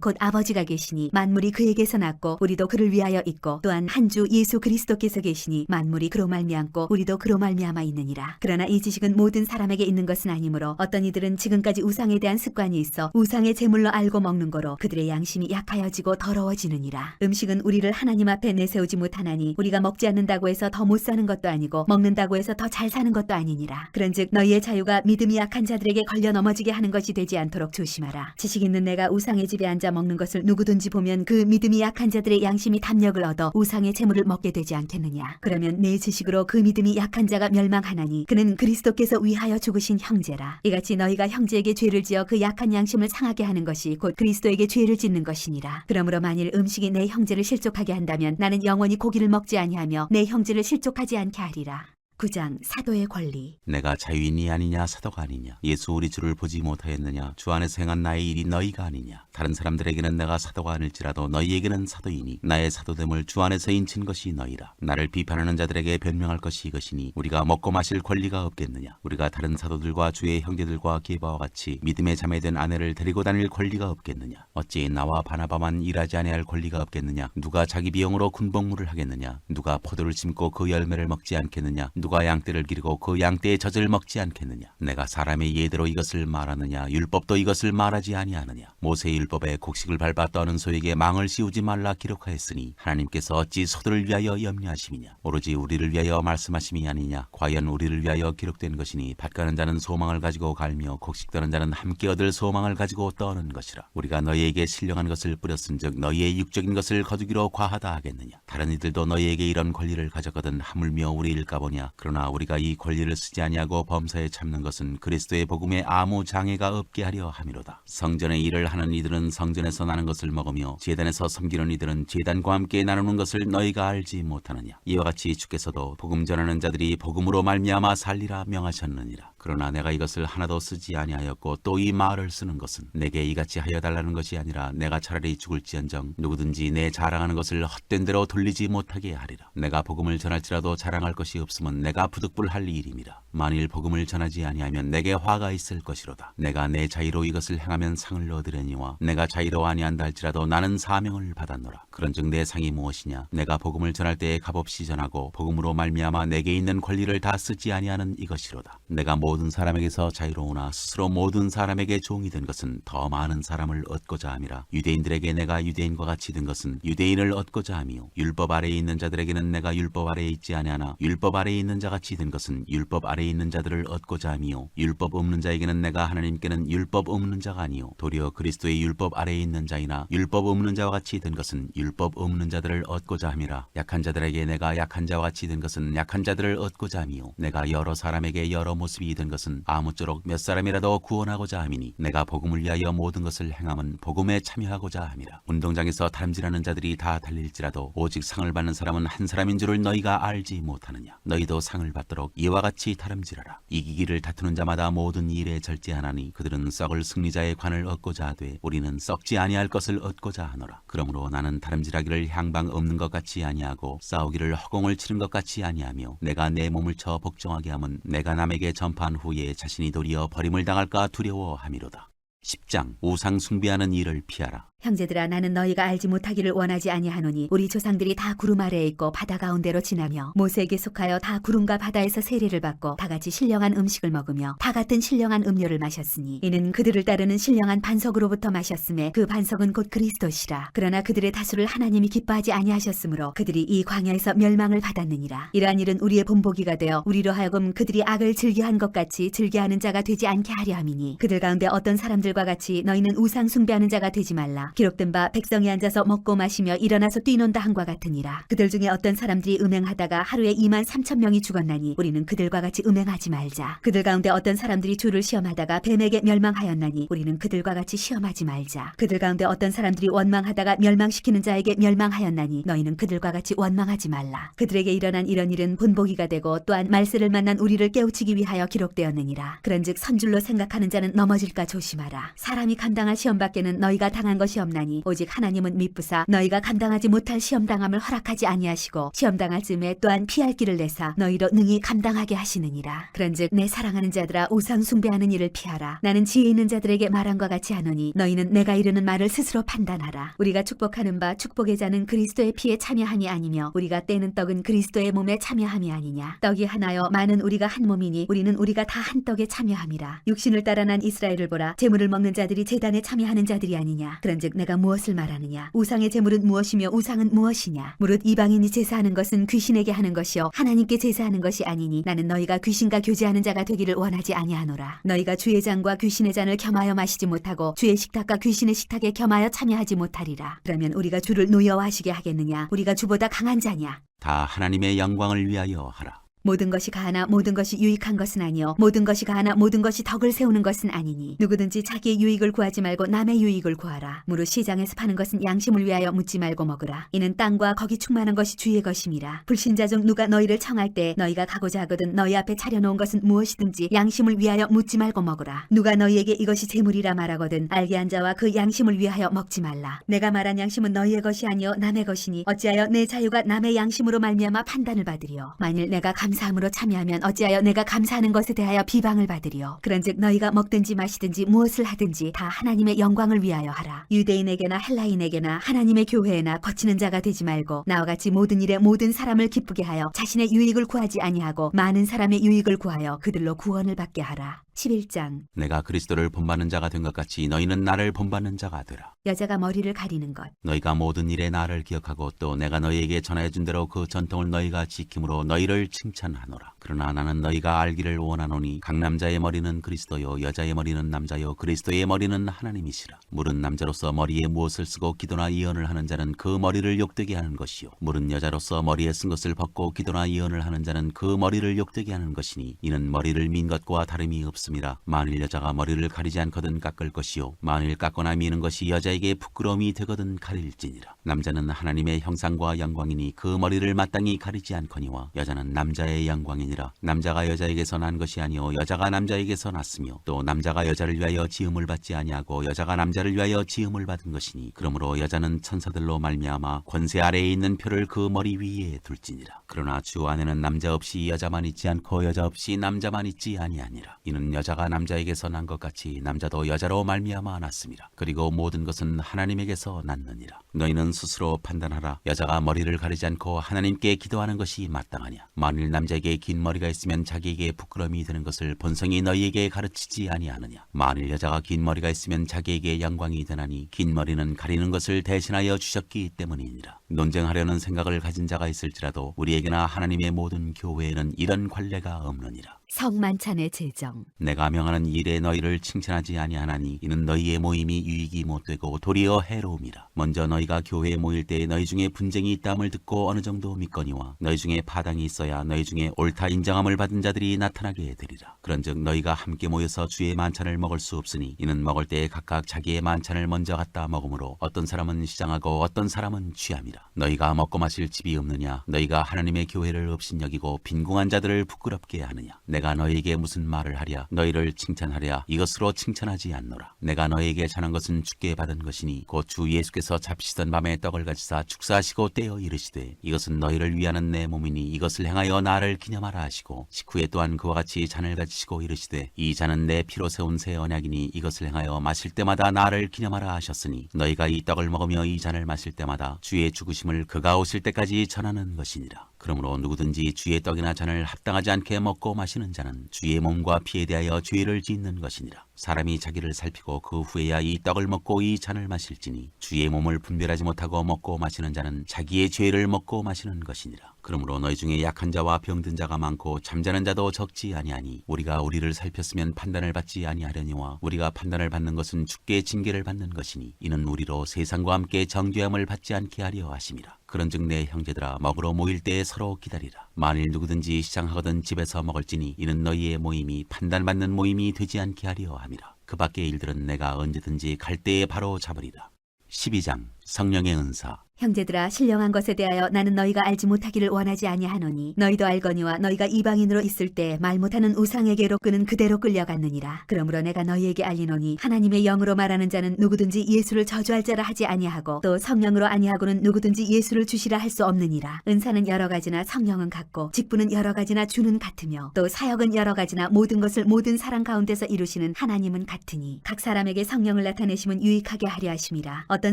곧 아버지가 계시니 만물이 그에게서 났고 우리도 그를 위하여 있고 또한 한 주 예수 그리스도께서 계시니 만물이 그로 말미암고 우리도 그로 말미암아 있느니라. 그러나 이 지식은 모든 사람에게 있는 것은 아니므로 어떤 이들은 지금까지 우상에 대한 습관이 있어 우상의 제물로 알고 먹는 거로 그들의 양심이 약하여지고 더러워지느니라. 음식은 우리를 하나님 앞에 내세우지 못하나니 우리가 먹지 않는다고 해서 더 못 사는 것도 아니고 먹는다고 해서 더 잘 사는 것도 아니니라. 그런즉 너희의 자유가 믿음이 약한 자들에게 걸려 넘어지게 하는 것이 되지 않도록 조심하라. 지식 있는 내가 우상의 집에 앉아 먹는 것을 누구든지 보면 그 믿음이 약한 자들의 양심이 담력을 얻어 우상의 제물을 먹게 되지 않겠느냐. 그러면 내 지식으로 그 믿음이 약한 자가 멸망하나니 그는 그리스도께서 위하여 죽으신 형제라. 이같이 너희가 형제에게 죄를 지어 그 약한 양심을 상하게 하는 것이 곧 그리스도에게 죄를 짓는 것이니라. 그러므로 만일 음식이 내 형제를 실족하게 한다면 나는 영원히 고기를 먹지 아니하며 내 형제를 실족하지 않게 하리라. 9장 사도의 권리. 내가 자유인이 아니냐 사도가 아니냐. 예수 우리 주를 보지 못하였느냐. 주 안에서 행한 나의 일이 너희가 아니냐. 다른 사람들에게는 내가 사도가 아닐지라도 너희에게는 사도이니 나의 사도됨을 주 안에서 인친 것이 너희라. 나를 비판하는 자들에게 변명할 것이 이것이니 우리가 먹고 마실 권리가 없겠느냐. 우리가 다른 사도들과 주의 형제들과 게바와 같이 믿음에 자매된 아내를 데리고 다닐 권리가 없겠느냐. 어찌 나와 바나바만 일하지 아니할 권리가 없겠느냐. 누가 자기 비용으로 군복무를 하겠느냐. 누가 포도를 심고 그 열매를 먹지 않겠느냐. 누가 양떼를 기르고 그 양떼의 젖을 먹지 않겠느냐. 내가 사람의 예대로 이것을 말하느냐. 율법도 이것을 말하지 아니하느냐. 모세의 율법에 곡식을 밟아 떠는 소에게 망을 씌우지 말라 기록하였으니 하나님께서 어찌 소들을 위하여 염려하심이냐. 오로지 우리를 위하여 말씀하심이 아니냐. 과연 우리를 위하여 기록된 것이니 밭 가는 자는 소망을 가지고 갈며 곡식 떠는 자는 함께 얻을 소망을 가지고 떠는 것이라. 우리가 너희에게 신령한 것을 뿌렸은즉 너희의 육적인 것을 거두기로 과하다 하겠느냐. 다른 이들도 너희에게 이런 권리를 가졌거든 하물며 우리일까 보냐. 그러나 우리가 이 권리를 쓰지 아니하고 범사에 참는 것은 그리스도의 복음에 아무 장애가 없게 하려 함이로다. 성전의 일을 하는 이들은 성전에서 나는 것을 먹으며 제단에서 섬기는 이들은 제단과 함께 나누는 것을 너희가 알지 못하느냐. 이와 같이 주께서도 복음 전하는 자들이 복음으로 말미암아 살리라 명하셨느니라. 그러나 내가 이것을 하나도 쓰지 아니하였고 또 이 말을 쓰는 것은 내게 이같이 하여 달라는 것이 아니라 내가 차라리 죽을지언정 누구든지 내 자랑하는 것을 헛된 대로 돌리지 못하게 하리라. 내가 복음을 전할지라도 자랑할 것이 없으면 내가 부득불할 일임이라. 만일 복음을 전하지 아니하면 내게 화가 있을 것이로다. 내가 내 자유로 이것을 행하면 상을 얻으려니와 내가 자유로 아니한다 할지라도 나는 사명을 받았노라. 그런즉 내 상이 무엇이냐? 내가 복음을 전할 때에 값없이 전하고 복음으로 말미암아 내게 있는 권리를 다 쓰지 아니하는 이것이로다. 내가 모든 사람에게서 자유로우나 스스로 모든 사람에게 종이 된 것은 더 많은 사람을 얻고자 함이라. 유대인들에게 내가 유대인과 같이 된 것은 유대인을 얻고자 함이요 율법 아래에 있는 자들에게는 내가 율법 아래에 있지 아니하나 율법 아래에 있는 자 같이 된 것은 율법 아래에 있는 자들을 얻고자 함이요 율법 없는 자에게는 내가 하나님께는 율법 없는 자가 아니요 도리어 그리스도의 율법 아래에 있는 자이나 율법 없는 자와 같이 된 것은 율법 없는 자들을 얻고자 함이라. 약한 자들에게 내가 약한 자와 같이 된 것은 약한 자들을 얻고자 함이요 내가 여러 사람에게 여러 모습이 된 것은 아무쪼록 몇 사람이라도 구원하고자 함이니 내가 복음을 위하여 모든 것을 행함은 복음에 참여하고자 함이라. 운동장에서 다름질하는 자들이 다 달릴지라도 오직 상을 받는 사람은 한 사람인 줄을 너희가 알지 못하느냐? 너희도 상을 받도록 이와 같이 다름질하라. 이기기를 다투는 자마다 모든 일에 절제하나니 그들은 썩을 승리자의 관을 얻고자 하되 우리는 썩지 아니할 것을 얻고자 하노라. 그러므로 나는 다름질하기를 향방 없는 것 같이 아니하고 싸우기를 허공을 치는 것 같이 아니하며 내가 내 몸을 쳐 복종하게 함은 내가 남에게 전파한 후에 자신이 도리어 버림을 당할까 두려워함이로다. 10장 우상 숭배하는 일을 피하라. 형제들아 나는 너희가 알지 못하기를 원하지 아니하노니 우리 조상들이 다 구름 아래에 있고 바다 가운데로 지나며 모세에게 속하여 다 구름과 바다에서 세례를 받고 다 같이 신령한 음식을 먹으며 다 같은 신령한 음료를 마셨으니 이는 그들을 따르는 신령한 반석으로부터 마셨음에 그 반석은 곧 그리스도시라. 그러나 그들의 다수를 하나님이 기뻐하지 아니하셨으므로 그들이 이 광야에서 멸망을 받았느니라. 이러한 일은 우리의 본보기가 되어 우리로 하여금 그들이 악을 즐겨한 것 같이 즐겨하는 자가 되지 않게 하려 함이니 그들 가운데 어떤 사람들과 같이 너희는 우상 숭배하는 자가 되지 말라. 기록된 바 백성이 앉아서 먹고 마시며 일어나서 뛰논다 한과 같으니라. 그들 중에 어떤 사람들이 음행하다가 하루에 23,000명이 죽었나니 우리는 그들과 같이 음행하지 말자. 그들 가운데 어떤 사람들이 주를 시험하다가 뱀에게 멸망하였나니 우리는 그들과 같이 시험하지 말자. 그들 가운데 어떤 사람들이 원망하다가 멸망시키는 자에게 멸망하였나니 너희는 그들과 같이 원망하지 말라. 그들에게 일어난 이런 일은 본보기가 되고 또한 말세를 만난 우리를 깨우치기 위하여 기록되었느니라. 그런즉 선줄로 생각하는 자는 넘어질까 조심하라. 사람이 감당할 시험밖에는 너희가 당한 것이 없나니 오직 하나님은 미쁘사 너희가 감당하지 못할 시험당함을 허락하지 아니하시고 시험당할 즈음에 또한 피할 길을 내사 너희로 능히 감당하게 하시느니라. 그런즉 내 사랑하는 자들아 우상 숭배하는 일을 피하라. 나는 지혜 있는 자들에게 말함과 같이 하노니 너희는 내가 이르는 말을 스스로 판단하라. 우리가 축복하는 바 축복의 자는 그리스도의 피에 참여함이 아니며 우리가 떼는 떡은 그리스도의 몸에 참여함이 아니냐. 떡이 하나여 많은 우리가 한 몸이니 우리는 우리가 다 한 떡에 참여함이라. 육신을 따라 난 이스라엘을 보라. 제물을 먹는 자들이 제단에 참여하는 자들이 아니냐. 그런즉 내가 무엇을 말하느냐. 우상의 제물은 무엇이며 우상은 무엇이냐. 무릇 이방인이 제사하는 것은 귀신에게 하는 것이요 하나님께 제사하는 것이 아니니 나는 너희가 귀신과 교제하는 자가 되기를 원하지 아니하노라. 너희가 주의 잔과 귀신의 잔을 겸하여 마시지 못하고 주의 식탁과 귀신의 식탁에 겸하여 참여하지 못하리라. 그러면 우리가 주를 노여워하시게 하겠느냐. 우리가 주보다 강한 자냐. 다 하나님의 영광을 위하여 하라. 모든 것이 가하나 모든 것이 유익한 것은 아니요 모든 것이 가하나 모든 것이 덕을 세우는 것은 아니니 누구든지 자기의 유익을 구하지 말고 남의 유익을 구하라. 무릇 시장에서 파는 것은 양심을 위하여 묻지 말고 먹으라. 이는 땅과 거기 충만한 것이 주의 것임이라. 불신자 중 누가 너희를 청할 때 너희가 가고자 하거든 너희 앞에 차려놓은 것은 무엇이든지 양심을 위하여 묻지 말고 먹으라. 누가 너희에게 이것이 재물이라 말하거든 알게 한 자와 그 양심을 위하여 먹지 말라. 내가 말한 양심은 너희의 것이 아니요 남의 것이니 어찌하여 내 자유가 남의 양심으로 말미암아 판단을 받으리요. 만일 내가 감사함으로 참여하면 어찌하여 내가 감사하는 것에 대하여 비방을 받으리요. 그런즉 너희가 먹든지 마시든지 무엇을 하든지 다 하나님의 영광을 위하여 하라. 유대인에게나 헬라인에게나 하나님의 교회에나 거치는 자가 되지 말고 나와 같이 모든 일에 모든 사람을 기쁘게 하여 자신의 유익을 구하지 아니하고 많은 사람의 유익을 구하여 그들로 구원을 받게 하라. 11장 내가 그리스도를 본받는 자가 된 것 같이 너희는 나를 본받는 자가 되라. 여자가 머리를 가리는 것. 너희가 모든 일에 나를 기억하고 또 내가 너희에게 전하여 준 대로 그 전통을 너희가 지킴으로 너희를 칭찬하노라. 그러나 나는 너희가 알기를 원하노니 각 남자의 머리는 그리스도요 여자의 머리는 남자요 그리스도의 머리는 하나님이시라. 물은 남자로서 머리에 무엇을 쓰고 기도나 예언을 하는 자는 그 머리를 욕되게 하는 것이요 물은 여자로서 머리에 쓴 것을 벗고 기도나 예언을 하는 자는 그 머리를 욕되게 하는 것이니 이는 머리를 민 것과 다름이 없음이라. 만일 여자가 머리를 가리지 않거든 깎을 것이요 만일 깎거나 미는 것이 여자에게 부끄러움이 되거든 가릴지니라. 남자는 하나님의 형상과 영광이니 그 머리를 마땅히 가리지 않거니와 여자는 남자의 영광이니라. 아니라 남자가 여자에게서 난 것이 아니요 여자가 남자에게서 났으며 또 남자가 여자를 위하여 지음을 받지 아니하고 여자가 남자를 위하여 지음을 받은 것이니 그러므로 여자는 천사들로 말미암아 권세 아래에 있는 표를 그 머리 위에 둘지니라. 그러나 주 안에는 남자 없이 여자만 있지 않고 여자 없이 남자만 있지 아니하니라. 이는 여자가 남자에게서 난 것 같이 남자도 여자로 말미암아 났음이라. 그리고 모든 것은 하나님에게서 났느니라. 너희는 스스로 판단하라. 여자가 머리를 가리지 않고 하나님께 기도하는 것이 마땅하냐. 만일 남자에게 긴 머리가 있으면 자기에게 부끄러움이 되는 것을 본성이 너희에게 가르치지 아니하느냐. 만일 여자가 긴 머리가 있으면 자기에게 영광이 되나니 긴 머리는 가리는 것을 대신하여 주셨기 때문이니라. 논쟁하려는 생각을 가진 자가 있을지라도 우리에게나 하나님의 모든 교회에는 이런 관례가 없느니라. 성만찬의 제정. 내가 명하는 일에 너희를 칭찬하지 아니하나니 이는 너희의 모임이 유익이 못되고 도리어 해로움이라. 먼저 너희가 교회에 모일 때에 너희 중에 분쟁이 있다함을 듣고 어느 정도 믿거니와 너희 중에 파당이 있어야 너희 중에 옳다 인정함을 받은 자들이 나타나게 되리라. 그런즉 너희가 함께 모여서 주의 만찬을 먹을 수 없으니 이는 먹을 때에 각각 자기의 만찬을 먼저 갖다 먹으므로 어떤 사람은 시장하고 어떤 사람은 취함이라. 너희가 먹고 마실 집이 없느냐. 너희가 하나님의 교회를 업신여기고 빈궁한 자들을 부끄럽게 하느냐. 내가 너희에게 무슨 말을 하랴. 너희를 칭찬하랴. 이것으로 칭찬하지 않노라. 내가 너희에게 전한 것은 주께 받은 것이니 곧 주 예수께서 잡시던 밤에 떡을 가지사 축사하시고 떼어 이르시되 이것은 너희를 위하는 내 몸이니 이것을 행하여 나를 기념하라 하시고 식후에 또한 그와 같이 잔을 가지시고 이르시되 이 잔은 내 피로 세운 새 언약이니 이것을 행하여 마실 때마다 나를 기념하라 하셨으니 너희가 이 떡을 먹으며 이 잔을 마실 때마다 주의 죽으심을 그가 오실 때까지 전하는 것이니라. 그러므로 누구든지 주의 떡이나 잔을 합당하지 않게 먹고 마시는 자는 주의 몸과 피에 대하여 죄를 짓는 것이니라. 사람이 자기를 살피고 그 후에야 이 떡을 먹고 이 잔을 마실지니 주의 몸을 분별하지 못하고 먹고 마시는 자는 자기의 죄를 먹고 마시는 것이니라. 그러므로 너희 중에 약한 자와 병든 자가 많고 잠자는 자도 적지 아니하니 우리가 우리를 살폈으면 판단을 받지 아니하려니와 우리가 판단을 받는 것은 주께 징계를 받는 것이니 이는 우리로 세상과 함께 정죄함을 받지 않게 하려 하심이라. 그런즉 내 형제들아 먹으러 모일 때에 서로 기다리라. 만일 누구든지 시장하거든 집에서 먹을지니 이는 너희의 모임이 판단받는 모임이 되지 않게 하려 함이라. 그 밖의 일들은 내가 언제든지 갈 때에 바로 잡으리라. 12장 성령의 은사. 형제들아 신령한 것에 대하여 나는 너희가 알지 못하기를 원하지 아니하노니 너희도 알거니와 너희가 이방인으로 있을 때 말 못하는 우상에게로 끄는 그대로 끌려갔느니라. 그러므로 내가 너희에게 알리노니 하나님의 영으로 말하는 자는 누구든지 예수를 저주할 자라 하지 아니하고 또 성령으로 아니하고는 누구든지 예수를 주시라 할 수 없느니라. 은사는 여러 가지나 성령은 같고 직분은 여러 가지나 주는 같으며 또 사역은 여러 가지나 모든 것을 모든 사람 가운데서 이루시는 하나님은 같으니 각 사람에게 성령을 나타내심은 유익하게 하려 하심이라. 어떤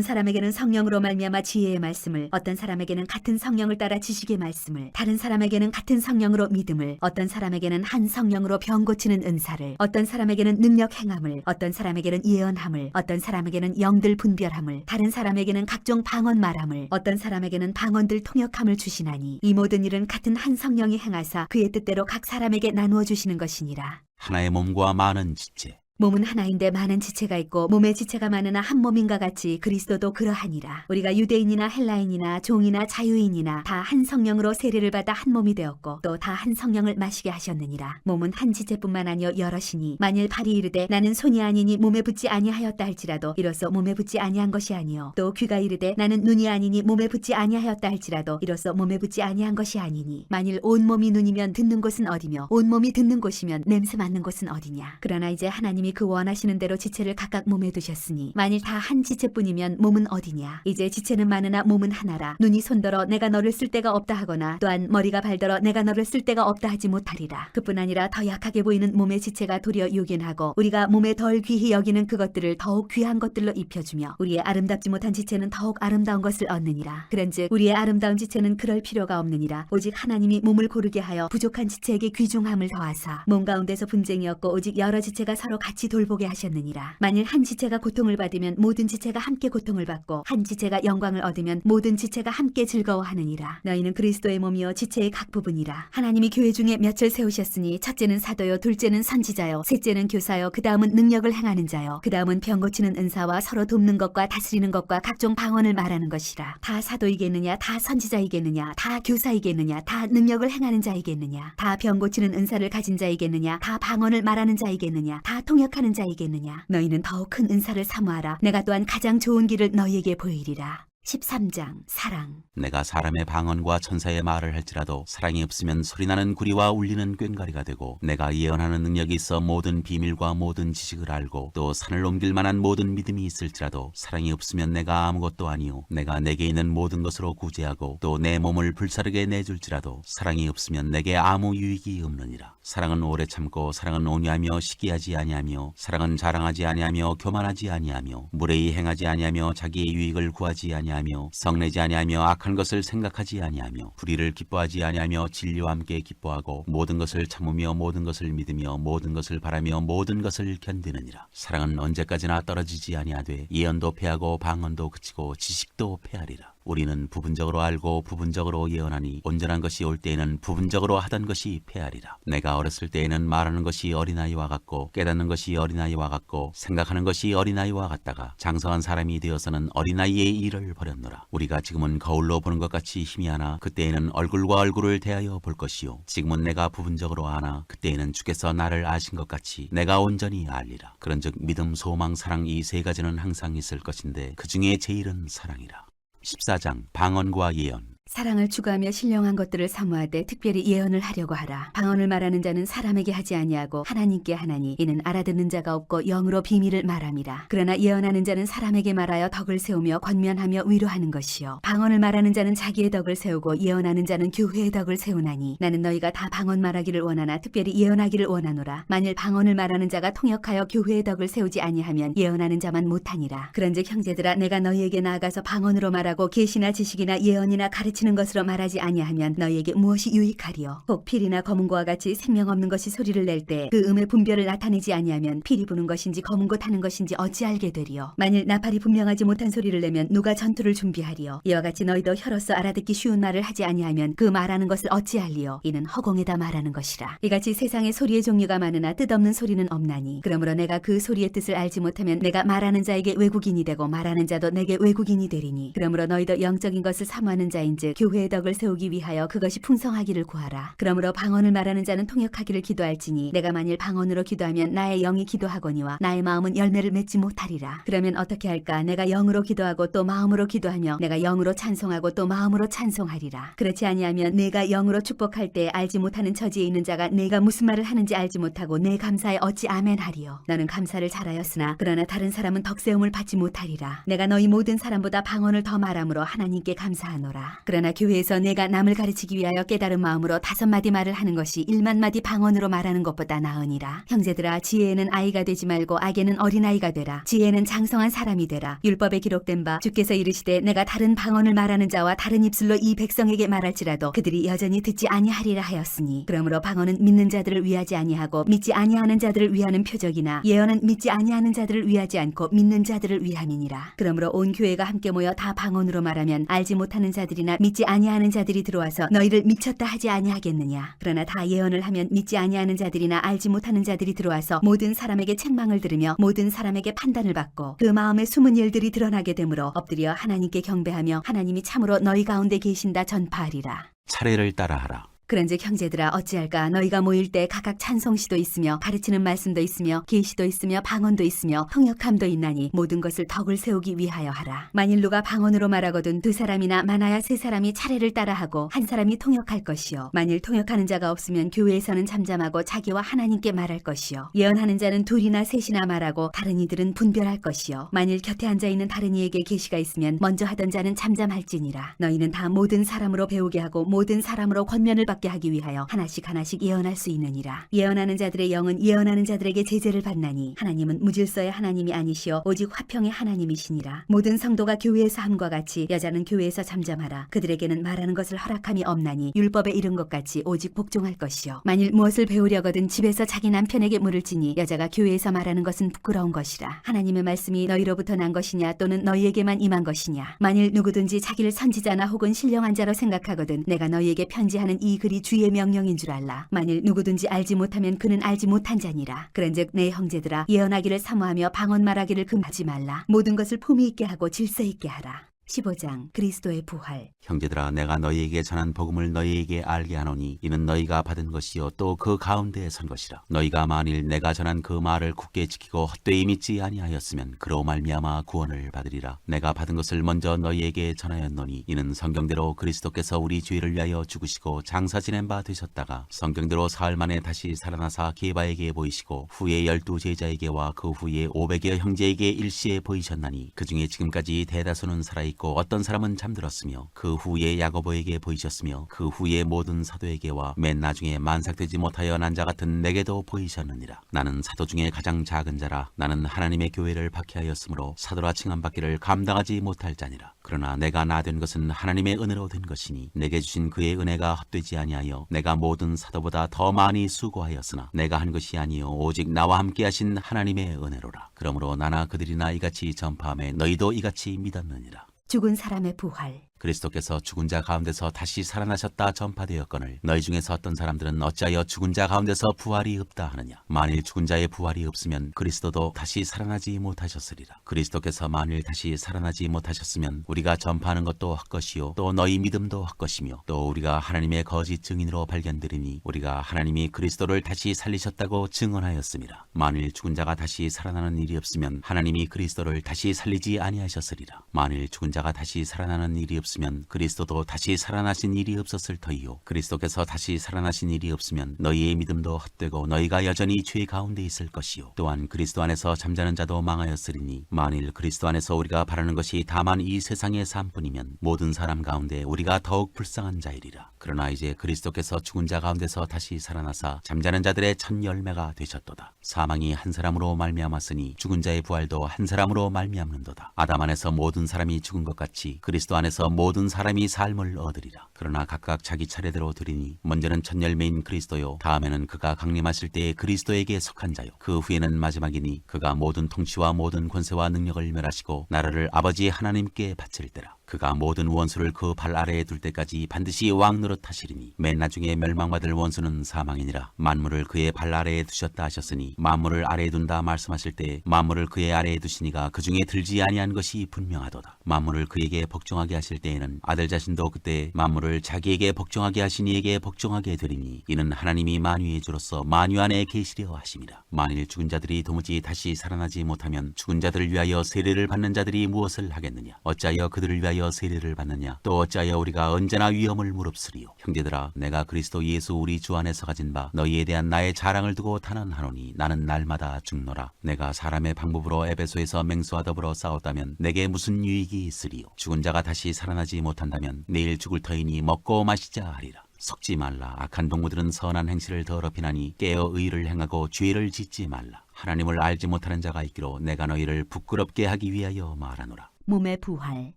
사람에게는 성령으로 말미암아 지혜의 말씀을, 어떤 사람에게는 같은 성령을 따라 지식의 말씀을, 다른 사람에게는 같은 성령으로 믿음을, 어떤 사람에게는 한 성령으로 병 고치는 은사를, 어떤 사람에게는 능력 행함을, 어떤 사람에게는 예언함을, 어떤 사람에게는 영들 분별함을, 다른 사람에게는 각종 방언 말함을, 어떤 사람에게는 방언들 통역함을 주시나니 이 모든 일은 같은 한 성령이 행하사 그의 뜻대로 각 사람에게 나누어 주시는 것이니라. 하나의 몸과 많은 지체. 몸은 하나인데 많은 지체가 있고 몸의 지체가 많으나 한 몸인가 같이 그리스도도 그러하니라. 우리가 유대인이나 헬라인이나 종이나 자유인이나 다 한 성령으로 세례를 받아 한 몸이 되었고 또 다 한 성령을 마시게 하셨느니라. 몸은 한 지체뿐만 아니요 여럿이니 만일 발이 이르되 나는 손이 아니니 몸에 붙지 아니하였다 할지라도 이로써 몸에 붙지 아니한 것이 아니요 또 귀가 이르되 나는 눈이 아니니 몸에 붙지 아니하였다 할지라도 이로써 몸에 붙지 아니한 것이 아니니 만일 온 몸이 눈이면 듣는 곳은 어디며 온 몸이 듣는 곳이면 냄새 맡는 곳은 어디냐. 그러나 이제 하나님이 그 원하시는 대로 지체를 각각 몸에 두셨으니 만일 다 한 지체뿐이면 몸은 어디냐. 이제 지체는 많으나 몸은 하나라. 눈이 손더러 내가 너를 쓸 데가 없다 하거나 또한 머리가 발더러 내가 너를 쓸 데가 없다 하지 못하리라. 그뿐 아니라 더 약하게 보이는 몸의 지체가 도리어 요긴하고 우리가 몸에 덜 귀히 여기는 그것들을 더욱 귀한 것들로 입혀주며 우리의 아름답지 못한 지체는 더욱 아름다운 것을 얻느니라. 그런즉 우리의 아름다운 지체는 그럴 필요가 없느니라. 오직 하나님이 몸을 고르게 하여 부족한 지체에게 귀중함을 더하사 몸 가운데서 분쟁이 없고 오직 여러 지체가 서로 같이 돌보게 하셨느니라. 만일 한 지체가 고통을 받으면 모든 지체가 함께 고통을 받고 한 지체가 영광을 얻으면 모든 지체가 함께 즐거워하느니라. 너희는 그리스도의 몸이요 지체의 각 부분이라. 하나님이 교회 중에 몇을 세우셨으니 첫째는 사도요 둘째는 선지자요 셋째는 교사요 그 다음은 능력을 행하는 자요 그 다음은 병 고치는 은사와 서로 돕는 것과 다스리는 것과 각종 방언을 말하는 것이라. 다 사도이겠느냐 다 선지자이겠느냐 다 교사이겠느냐 다 능력을 행하는 자이겠느냐 다 병 고치는 은사를 가진 자이겠느냐 다 방언을 말하는 자이겠느냐 다 통역하는 자이겠느냐. 너희는 더욱 큰 은사를 사모하라. 내가 또한 가장 좋은 길을 너희에게 보이리라. 13장 사랑. 내가 사람의 방언과 천사의 말을 할지라도 사랑이 없으면 소리나는 구리와 울리는 꽹과리가 되고, 내가 예언하는 능력이 있어 모든 비밀과 모든 지식을 알고 또 산을 옮길 만한 모든 믿음이 있을지라도 사랑이 없으면 내가 아무것도 아니요 내가 내게 있는 모든 것으로 구제하고 또 내 몸을 불사르게 내줄지라도 사랑이 없으면 내게 아무 유익이 없느니라. 사랑은 오래 참고 사랑은 온유하며 시기하지 아니하며 사랑은 자랑하지 아니하며 교만하지 아니하며 무례히 행하지 아니하며 자기의 유익을 구하지 아니하며 성내지 아니하며 악한 것을 생각하지 아니하며 불의를 기뻐하지 아니하며 진리와 함께 기뻐하고 모든 것을 참으며 모든 것을 믿으며 모든 것을 바라며 모든 것을 견디느니라. 사랑은 언제까지나 떨어지지 아니하되 예언도 패하고 방언도 그치고 지식도 패하리라. 우리는 부분적으로 알고 부분적으로 예언하니 온전한 것이 올 때에는 부분적으로 하던 것이 패하리라. 내가 어렸을 때에는 말하는 것이 어린아이와 같고 깨닫는 것이 어린아이와 같고 생각하는 것이 어린아이와 같다가 장성한 사람이 되어서는 어린아이의 일을 버렸노라. 우리가 지금은 거울로 보는 것 같이 희미하나 그때에는 얼굴과 얼굴을 대하여 볼 것이요 지금은 내가 부분적으로 아나 그때에는 주께서 나를 아신 것 같이 내가 온전히 알리라. 그런즉 믿음, 소망, 사랑 이 세 가지는 항상 있을 것인데 그 중에 제일은 사랑이라. 14장 방언과 예언. 사랑을 추구하며 신령한 것들을 사모하되 특별히 예언을 하려고 하라. 방언을 말하는 자는 사람에게 하지 아니하고 하나님께 하나니 이는 알아듣는 자가 없고 영으로 비밀을 말함이라. 그러나 예언하는 자는 사람에게 말하여 덕을 세우며 권면하며 위로하는 것이요 방언을 말하는 자는 자기의 덕을 세우고 예언하는 자는 교회의 덕을 세우나니 나는 너희가 다 방언 말하기를 원하나 특별히 예언하기를 원하노라. 만일 방언을 말하는 자가 통역하여 교회의 덕을 세우지 아니하면 예언하는 자만 못하니라. 그런즉 형제들아 내가 너희에게 나아가서 방언으로 말하고 계시나 지식이나 예언이나 가르치는 것으로 말하지 아니하면 너희에게 무엇이 유익하리요. 혹 필이나 검은고와 같이 생명 없는 것이 소리를 낼 때 그 음의 분별을 나타내지 아니하면 필이 부는 것인지 검은고 타는 것인지 어찌 알게 되리요. 만일 나팔이 분명하지 못한 소리를 내면 누가 전투를 준비하리요. 이와 같이 너희도 혀로서 알아듣기 쉬운 말을 하지 아니하면 그 말하는 것을 어찌 알리요. 이는 허공에다 말하는 것이라. 이같이 세상에 소리의 종류가 많으나 뜻없는 소리는 없나니 그러므로 내가 그 소리의 뜻을 알지 못하면 내가 말하는 자에게 외국인이 되고 말하는 자도 내게 외국인이 되리니 그러므로 너희도 영적인 것을 사모하는 자인즉 교회의 덕을 세우기 위하여 그것이 풍성하기를 구하라. 그러므로 방언을 말하는 자는 통역하기를 기도할지니 내가 만일 방언으로 기도하면 나의 영이 기도하거니와 나의 마음은 열매를 맺지 못하리라. 그러면 어떻게 할까? 내가 영으로 기도하고 또 마음으로 기도하며 내가 영으로 찬송하고 또 마음으로 찬송하리라. 그렇지 아니하면 내가 영으로 축복할 때 알지 못하는 처지에 있는 자가 내가 무슨 말을 하는지 알지 못하고 내 감사에 어찌 아멘하리요. 너는 감사를 잘하였으나 그러나 다른 사람은 덕세움을 받지 못하리라. 내가 너희 모든 사람보다 방언을 더 말함으로 하나님께 감사하노라. 그러나 교회에서 내가 남을 가르치기 위하여 깨달은 마음으로 5마디 말을 하는 것이 1만 마디 방언으로 말하는 것보다 나으니라. 형제들아 지혜에는 아이가 되지 말고 악에는 어린아이가 되라. 지혜는 장성한 사람이 되라. 율법에 기록된 바 주께서 이르시되 내가 다른 방언을 말하는 자와 다른 입술로 이 백성에게 말할지라도 그들이 여전히 듣지 아니하리라 하였으니 그러므로 방언은 믿는 자들을 위하지 아니하고 믿지 아니하는 자들을 위하는 표적이나 예언은 믿지 아니하는 자들을 위하지 않고 믿는 자들을 위함이니라. 그러므로 온 교회가 함께 모여 다 방언으로 말하면 알지 못하는 자들이나 믿지 아니하는 자들이 들어와서 너희를 미쳤다 하지 아니하겠느냐. 그러나 다 예언을 하면 믿지 아니하는 자들이나 알지 못하는 자들이 들어와서 모든 사람에게 책망을 들으며 모든 사람에게 판단을 받고 그 마음의 숨은 일들이 드러나게 되므로 엎드려 하나님께 경배하며 하나님이 참으로 너희 가운데 계신다 전파하리라. 차례를 따라하라. 그런즉 형제들아 어찌할까? 너희가 모일 때 각각 찬송시도 있으며 가르치는 말씀도 있으며 계시도 있으며 방언도 있으며 통역함도 있나니 모든 것을 덕을 세우기 위하여 하라. 만일 누가 방언으로 말하거든 2사람이나 많아야 3사람이 차례를 따라하고 한 사람이 통역할 것이요 만일 통역하는 자가 없으면 교회에서는 잠잠하고 자기와 하나님께 말할 것이요 예언하는 자는 2이나 3이나 말하고 다른 이들은 분별할 것이요 만일 곁에 앉아있는 다른 이에게 계시가 있으면 먼저 하던 자는 잠잠할지니라. 너희는 다 모든 사람으로 배우게 하고 모든 사람으로 권면을 받게 하기 위하여 하나씩 하나씩 예언할 수 있느니라. 예언하는 자들의 영은 예언하는 자들에게 제재를 받나니 하나님은 무질서의 하나님이 아니시오 오직 화평의 하나님이시니라. 모든 성도가 교회에서 함과 같이 여자는 교회에서 잠잠하라. 그들에게는 말하는 것을 허락함이 없나니 율법에 이른 것 같이 오직 복종할 것이요 만일 무엇을 배우려거든 집에서 자기 남편에게 물을지니 여자가 교회에서 말하는 것은 부끄러운 것이라. 하나님의 말씀이 너희로부터 난 것이냐 또는 너희에게만 임한 것이냐. 만일 누구든지 자기를 선지자나 혹은 신령한 자로 생각하거든 내가 너희에게 편지하는 이 글이 주의 명령인 줄 알라. 만일 누구든지 알지 못하면 그는 알지 못한 자니라. 그런즉 내 형제들아 예언하기를 사모하며 방언 말하기를 금하지 말라. 모든 것을 품위 있게 하고 질서 있게 하라. 15장 그리스도의 부활. 형제들아 내가 너희에게 전한 복음을 너희에게 알게 하노니 이는 너희가 받은 것이요 또 그 가운데에 선 것이라. 너희가 만일 내가 전한 그 말을 굳게 지키고 헛되이 믿지 아니하였으면 그로 말미암아 구원을 받으리라. 내가 받은 것을 먼저 너희에게 전하였노니 이는 성경대로 그리스도께서 우리 죄를 위하여 죽으시고 장사 지낸 바 되셨다가 성경대로 사흘 만에 다시 살아나사 게바에게 보이시고 후에 12 제자에게와 그 후에 500여 형제에게 일시에 보이셨나니 그 중에 지금까지 대다수는 살아있고 어떤 사람은 잠들었으며 그 후에 야고보에게 보이셨으며 그 후에 모든 사도에게와 맨 나중에 만삭되지 못하여 난 자 같은 내게도 보이셨느니라. 나는 사도 중에 가장 작은 자라. 나는 하나님의 교회를 박해하였으므로 사도라 칭함받기를 감당하지 못할 자니라. 그러나 내가 나 된 것은 하나님의 은혜로 된 것이니 내게 주신 그의 은혜가 헛되지 아니하여 내가 모든 사도보다 더 많이 수고하였으나 내가 한 것이 아니요 오직 나와 함께 하신 하나님의 은혜로라. 그러므로 나나 그들이나 이같이 전파하며 너희도 이같이 믿었느니라. 죽은 사람의 부활. 그리스도께서 죽은 자 가운데서 다시 살아나셨다 전파되었거늘 너희 중에서 어떤 사람들은 어찌하여 죽은 자 가운데서 부활이 없다 하느냐. 만일 죽은 자의 부활이 없으면 그리스도도 다시 살아나지 못하셨으리라. 그리스도께서 만일 다시 살아나지 못하셨으면 우리가 전파하는 것도 헛것이요 또 너희 믿음도 헛것이며 또 우리가 하나님의 거짓 증인으로 발견되리니 우리가 하나님이 그리스도를 다시 살리셨다고 증언하였음이라. 만일 죽은 자가 다시 살아나는 일이 없으면 하나님이 그리스도를 다시 살리지 아니하셨으리라. 만일 죽은 자가 다시 살아나는 일이 없으면 그리스도도 다시 살아나신 일이 없었을 터이요 그리스도께서 다시 살아나신 일이 없으면 너희의 믿음도 헛되고 너희가 여전히 죄 가운데 있을 것이요 또한 그리스도 안에서 잠자는 자도 망하였으리니 만일 그리스도 안에서 우리가 바라는 것이 다만 이 세상의 삶뿐이면 모든 사람 가운데 우리가 더욱 불쌍한 자이리라. 그러나 이제 그리스도께서 죽은 자 가운데서 다시 살아나사 잠자는 자들의 첫 열매가 되셨도다. 사망이 한 사람으로 말미암았으니 죽은 자의 부활도 한 사람으로 말미암는도다. 아담 안에서 모든 사람이 죽은 것 같이 그리스도 안에서 모든 사람이 삶을 얻으리라. 그러나 각각 자기 차례대로 드리니 먼저는 첫 열매인 그리스도요 다음에는 그가 강림하실 때에 그리스도에게 속한 자요 그 후에는 마지막이니 그가 모든 통치와 모든 권세와 능력을 멸하시고 나라를 아버지 하나님께 바칠 때라. 그가 모든 원수를 그 발 아래에 둘 때까지 반드시 왕 노릇하시리니 맨 나중에 멸망받을 원수는 사망이니라. 만물을 그의 발 아래에 두셨다 하셨으니 만물을 아래에 둔다 말씀하실 때 만물을 그의 아래에 두시니가 그 중에 들지 아니한 것이 분명하도다. 만물을 그에게 복종하게 하실 때에는 아들 자신도 그때 만물을 자기에게 복종하게 하신 이에게 복종하게 되리니 이는 하나님이 만유의 주로서 만유 안에 계시려 하심이라. 만일 죽은 자들이 도무지 다시 살아나지 못하면 죽은 자들을 위하여 세례를 받는 자들이 무엇을 하겠느냐. 어찌하여 그들을 위하여 세례를 받느냐. 또 어찌하여 우리가 언제나 위험을 무릅쓰리요. 형제들아 내가 그리스도 예수 우리 주 안에서 가진 바 너희에 대한 나의 자랑을 두고 탄원하노니 나는 날마다 죽노라. 내가 사람의 방법으로 에베소에서 맹수와 더불어 싸웠다면 내게 무슨 유익이 있으리요. 죽은 자가 다시 살아나지 못한다면 내일 죽을 터이니 먹고 마시자 하리라. 섞지 말라. 악한 동무들은 선한 행실을 더럽히나니 깨어 의를 행하고 죄를 짓지 말라. 하나님을 알지 못하는 자가 있기로 내가 너희를 부끄럽게 하기 위하여 말하노라. 몸의 부활.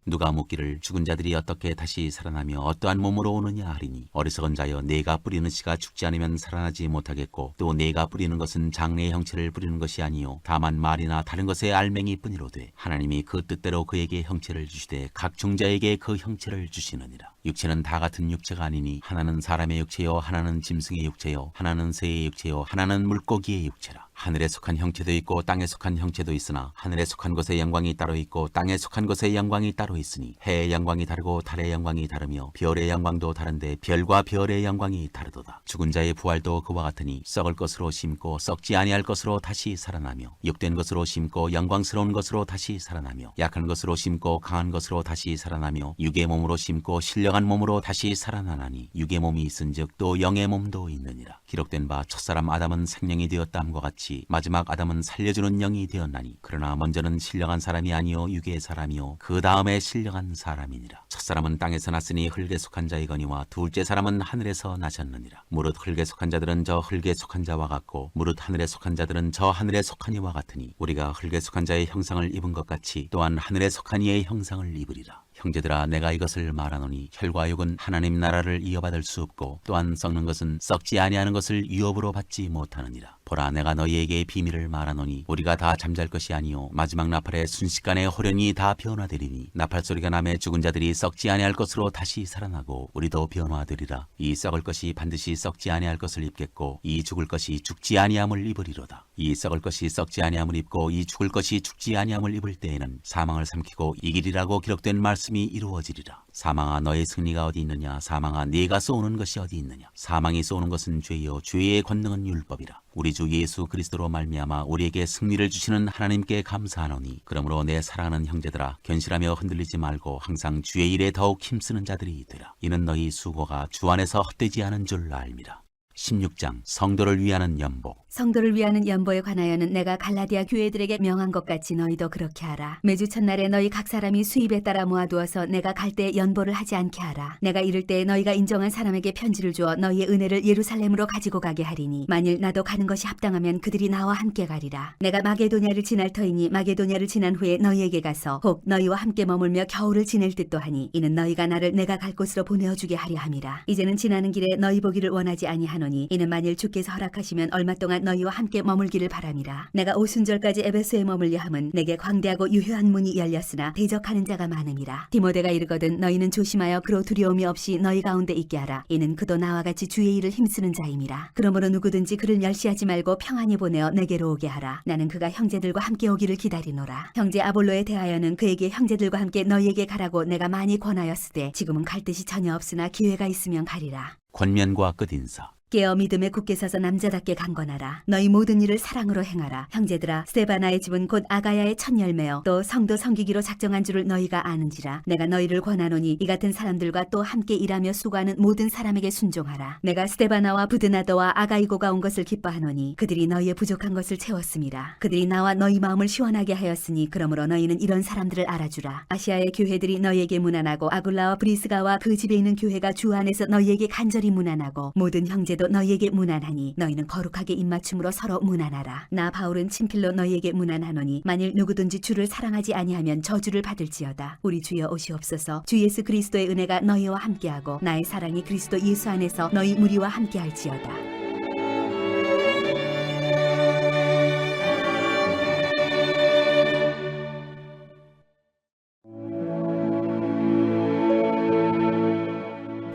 누가 묻기를 죽은 자들이 어떻게 다시 살아나며 어떠한 몸으로 오느냐 하리니 어리석은 자여 네가 뿌리는 씨가 죽지 않으면 살아나지 못하겠고 또 네가 뿌리는 것은 장래의 형체를 뿌리는 것이 아니요 다만 말이나 다른 것의 알맹이 뿐이로되 하나님이 그 뜻대로 그에게 형체를 주시되 각 종자에게 그 형체를 주시느니라. 육체는 다 같은 육체가 아니니 하나는 사람의 육체요 하나는 짐승의 육체요 하나는 새의 육체요 하나는 물고기의 육체라. 하늘에 속한 형체도 있고 땅에 속한 형체도 있으나 하늘에 속한 것의 영광이 따로 있고 땅에 속한 것의 영광이 따로 있으니 해의 영광이 다르고 달의 영광이 다르며 별의 영광도 다른데 별과 별의 영광이 다르도다. 죽은 자의 부활도 그와 같으니 썩을 것으로 심고 썩지 아니할 것으로 다시 살아나며 육된 것으로 심고 영광스러운 것으로 다시 살아나며 약한 것으로 심고 강한 것으로 다시 살아나며 육의 몸으로 심고 신령한 몸으로 다시 살아나나니 육의 몸이 있은즉 또 영의 몸도 있느니라. 기록된 바 첫사람 아담은 생명이 되었다함과 같이 마지막 아담은 살려주는 영이 되었나니 그러나 먼저는 신령한 사람이 아니요 육의 사람이요 그 다음에 신령한 사람이니라. 첫사람은 땅에서 났으니 흙에 속한 자이거니와 둘째 사람은 하늘에서 나셨느니라. 무릇 흙에 속한 자들은 저 흙에 속한 자와 같고 무릇 하늘에 속한 자들은 저 하늘에 속한 이와 같으니 우리가 흙에 속한 자의 형상을 입은 것 같이 또한 하늘에 속한 이의 형상을 입으리라. 형제들아 내가 이것을 말하노니 혈과 육은 하나님 나라를 이어받을 수 없고 또한 썩는 것은 썩지 아니하는 것을 유업으로 받지 못하느니라. 보라 내가 너희에게 비밀을 말하노니 우리가 다 잠잘 것이 아니요 마지막 나팔에 순식간에 호련히 다 변화되리니 나팔 소리가 나매 죽은 자들이 썩지 아니할 것으로 다시 살아나고 우리도 변화되리라. 이 썩을 것이 반드시 썩지 아니할 것을 입겠고 이 죽을 것이 죽지 아니함을 입으리로다. 이 썩을 것이 썩지 아니함을 입고 이 죽을 것이 죽지 아니함을 입을 때에는 사망을 삼키고 이기리라고 기록된 말씀이 이루어지리라. 사망아 너의 승리가 어디 있느냐. 사망아 네가 쏘는 것이 어디 있느냐. 사망이 쏘는 것은 죄요 죄의 권능은 율법이라. 우리 주 예수 그리스도로 말미암아 우리에게 승리를 주시는 하나님께 감사하노니 그러므로 내 사랑하는 형제들아 견실하며 흔들리지 말고 항상 주의 일에 더욱 힘쓰는 자들이 되라. 이는 너희 수고가 주 안에서 헛되지 않은 줄 알미라. 16장 성도를 위하는 연보. 성도를 위하는 연보에 관하여는 내가 갈라디아 교회들에게 명한 것 같이 너희도 그렇게 하라. 매주 첫날에 너희 각 사람이 수입에 따라 모아두어서 내가 갈 때 연보를 하지 않게 하라. 내가 이를 때 너희가 인정한 사람에게 편지를 주어 너희의 은혜를 예루살렘으로 가지고 가게 하리니 만일 나도 가는 것이 합당하면 그들이 나와 함께 가리라. 내가 마게도냐를 지날 터이니 마게도냐를 지난 후에 너희에게 가서 혹 너희와 함께 머물며 겨울을 지낼 듯도 하니 이는 너희가 나를 내가 갈 곳으로 보내어주게 하려 함이라. 이제는 지나는 길에 너희 보기를 원하지 아니하노니 이는 만일 주께서 허락하시면 얼마 동안 너희와 함께 머물기를 바람이라. 내가 오순절까지 에베소에 머물려 함은 내게 광대하고 유효한 문이 열렸으나 대적하는 자가 많음이라. 디모데가 이르거든 너희는 조심하여 그로 두려움이 없이 너희 가운데 있게 하라. 이는 그도 나와 같이 주의 일을 힘쓰는 자임이라. 그러므로 누구든지 그를 멸시하지 말고 평안히 보내어 내게로 오게 하라. 나는 그가 형제들과 함께 오기를 기다리노라. 형제 아볼로에 대하여는 그에게 형제들과 함께 너희에게 가라고 내가 많이 권하였으되 지금은 갈 뜻이 전혀 없으나 기회가 있으면 가리라. 권면과 끝인사. 깨어 믿음에 굳게 서서 남자답게 강건하라. 너희 모든 일을 사랑으로 행하라. 형제들아 스데바나의 집은 곧 아가야의 첫 열매요 또 성도 섬기기로 작정한 줄을 너희가 아는지라. 내가 너희를 권하노니 이 같은 사람들과 또 함께 일하며 수고하는 모든 사람에게 순종하라. 내가 스데바나와 부드나더와 아가이고가 온 것을 기뻐하노니 그들이 너희의 부족한 것을 채웠음이라. 그들이 나와 너희 마음을 시원하게 하였으니 그러므로 너희는 이런 사람들을 알아주라. 아시아의 교회들이 너희에게 문안하고 아굴라와 브리스가와 그 집에 있는 교회가 주 안에서 너희에게 간절히 문안하고 모든 형제도 너희에게 문안하니 너희는 거룩하게 입맞춤으로 서로 문안하라. 나 바울은 친필로 너희에게 문안하노니 만일 누구든지 주를 사랑하지 아니하면 저주를 받을지어다. 우리 주여 오시옵소서. 주 예수 그리스도의 은혜가 너희와 함께하고 나의 사랑이 그리스도 예수 안에서 너희 무리와 함께할지어다.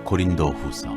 고린도 후서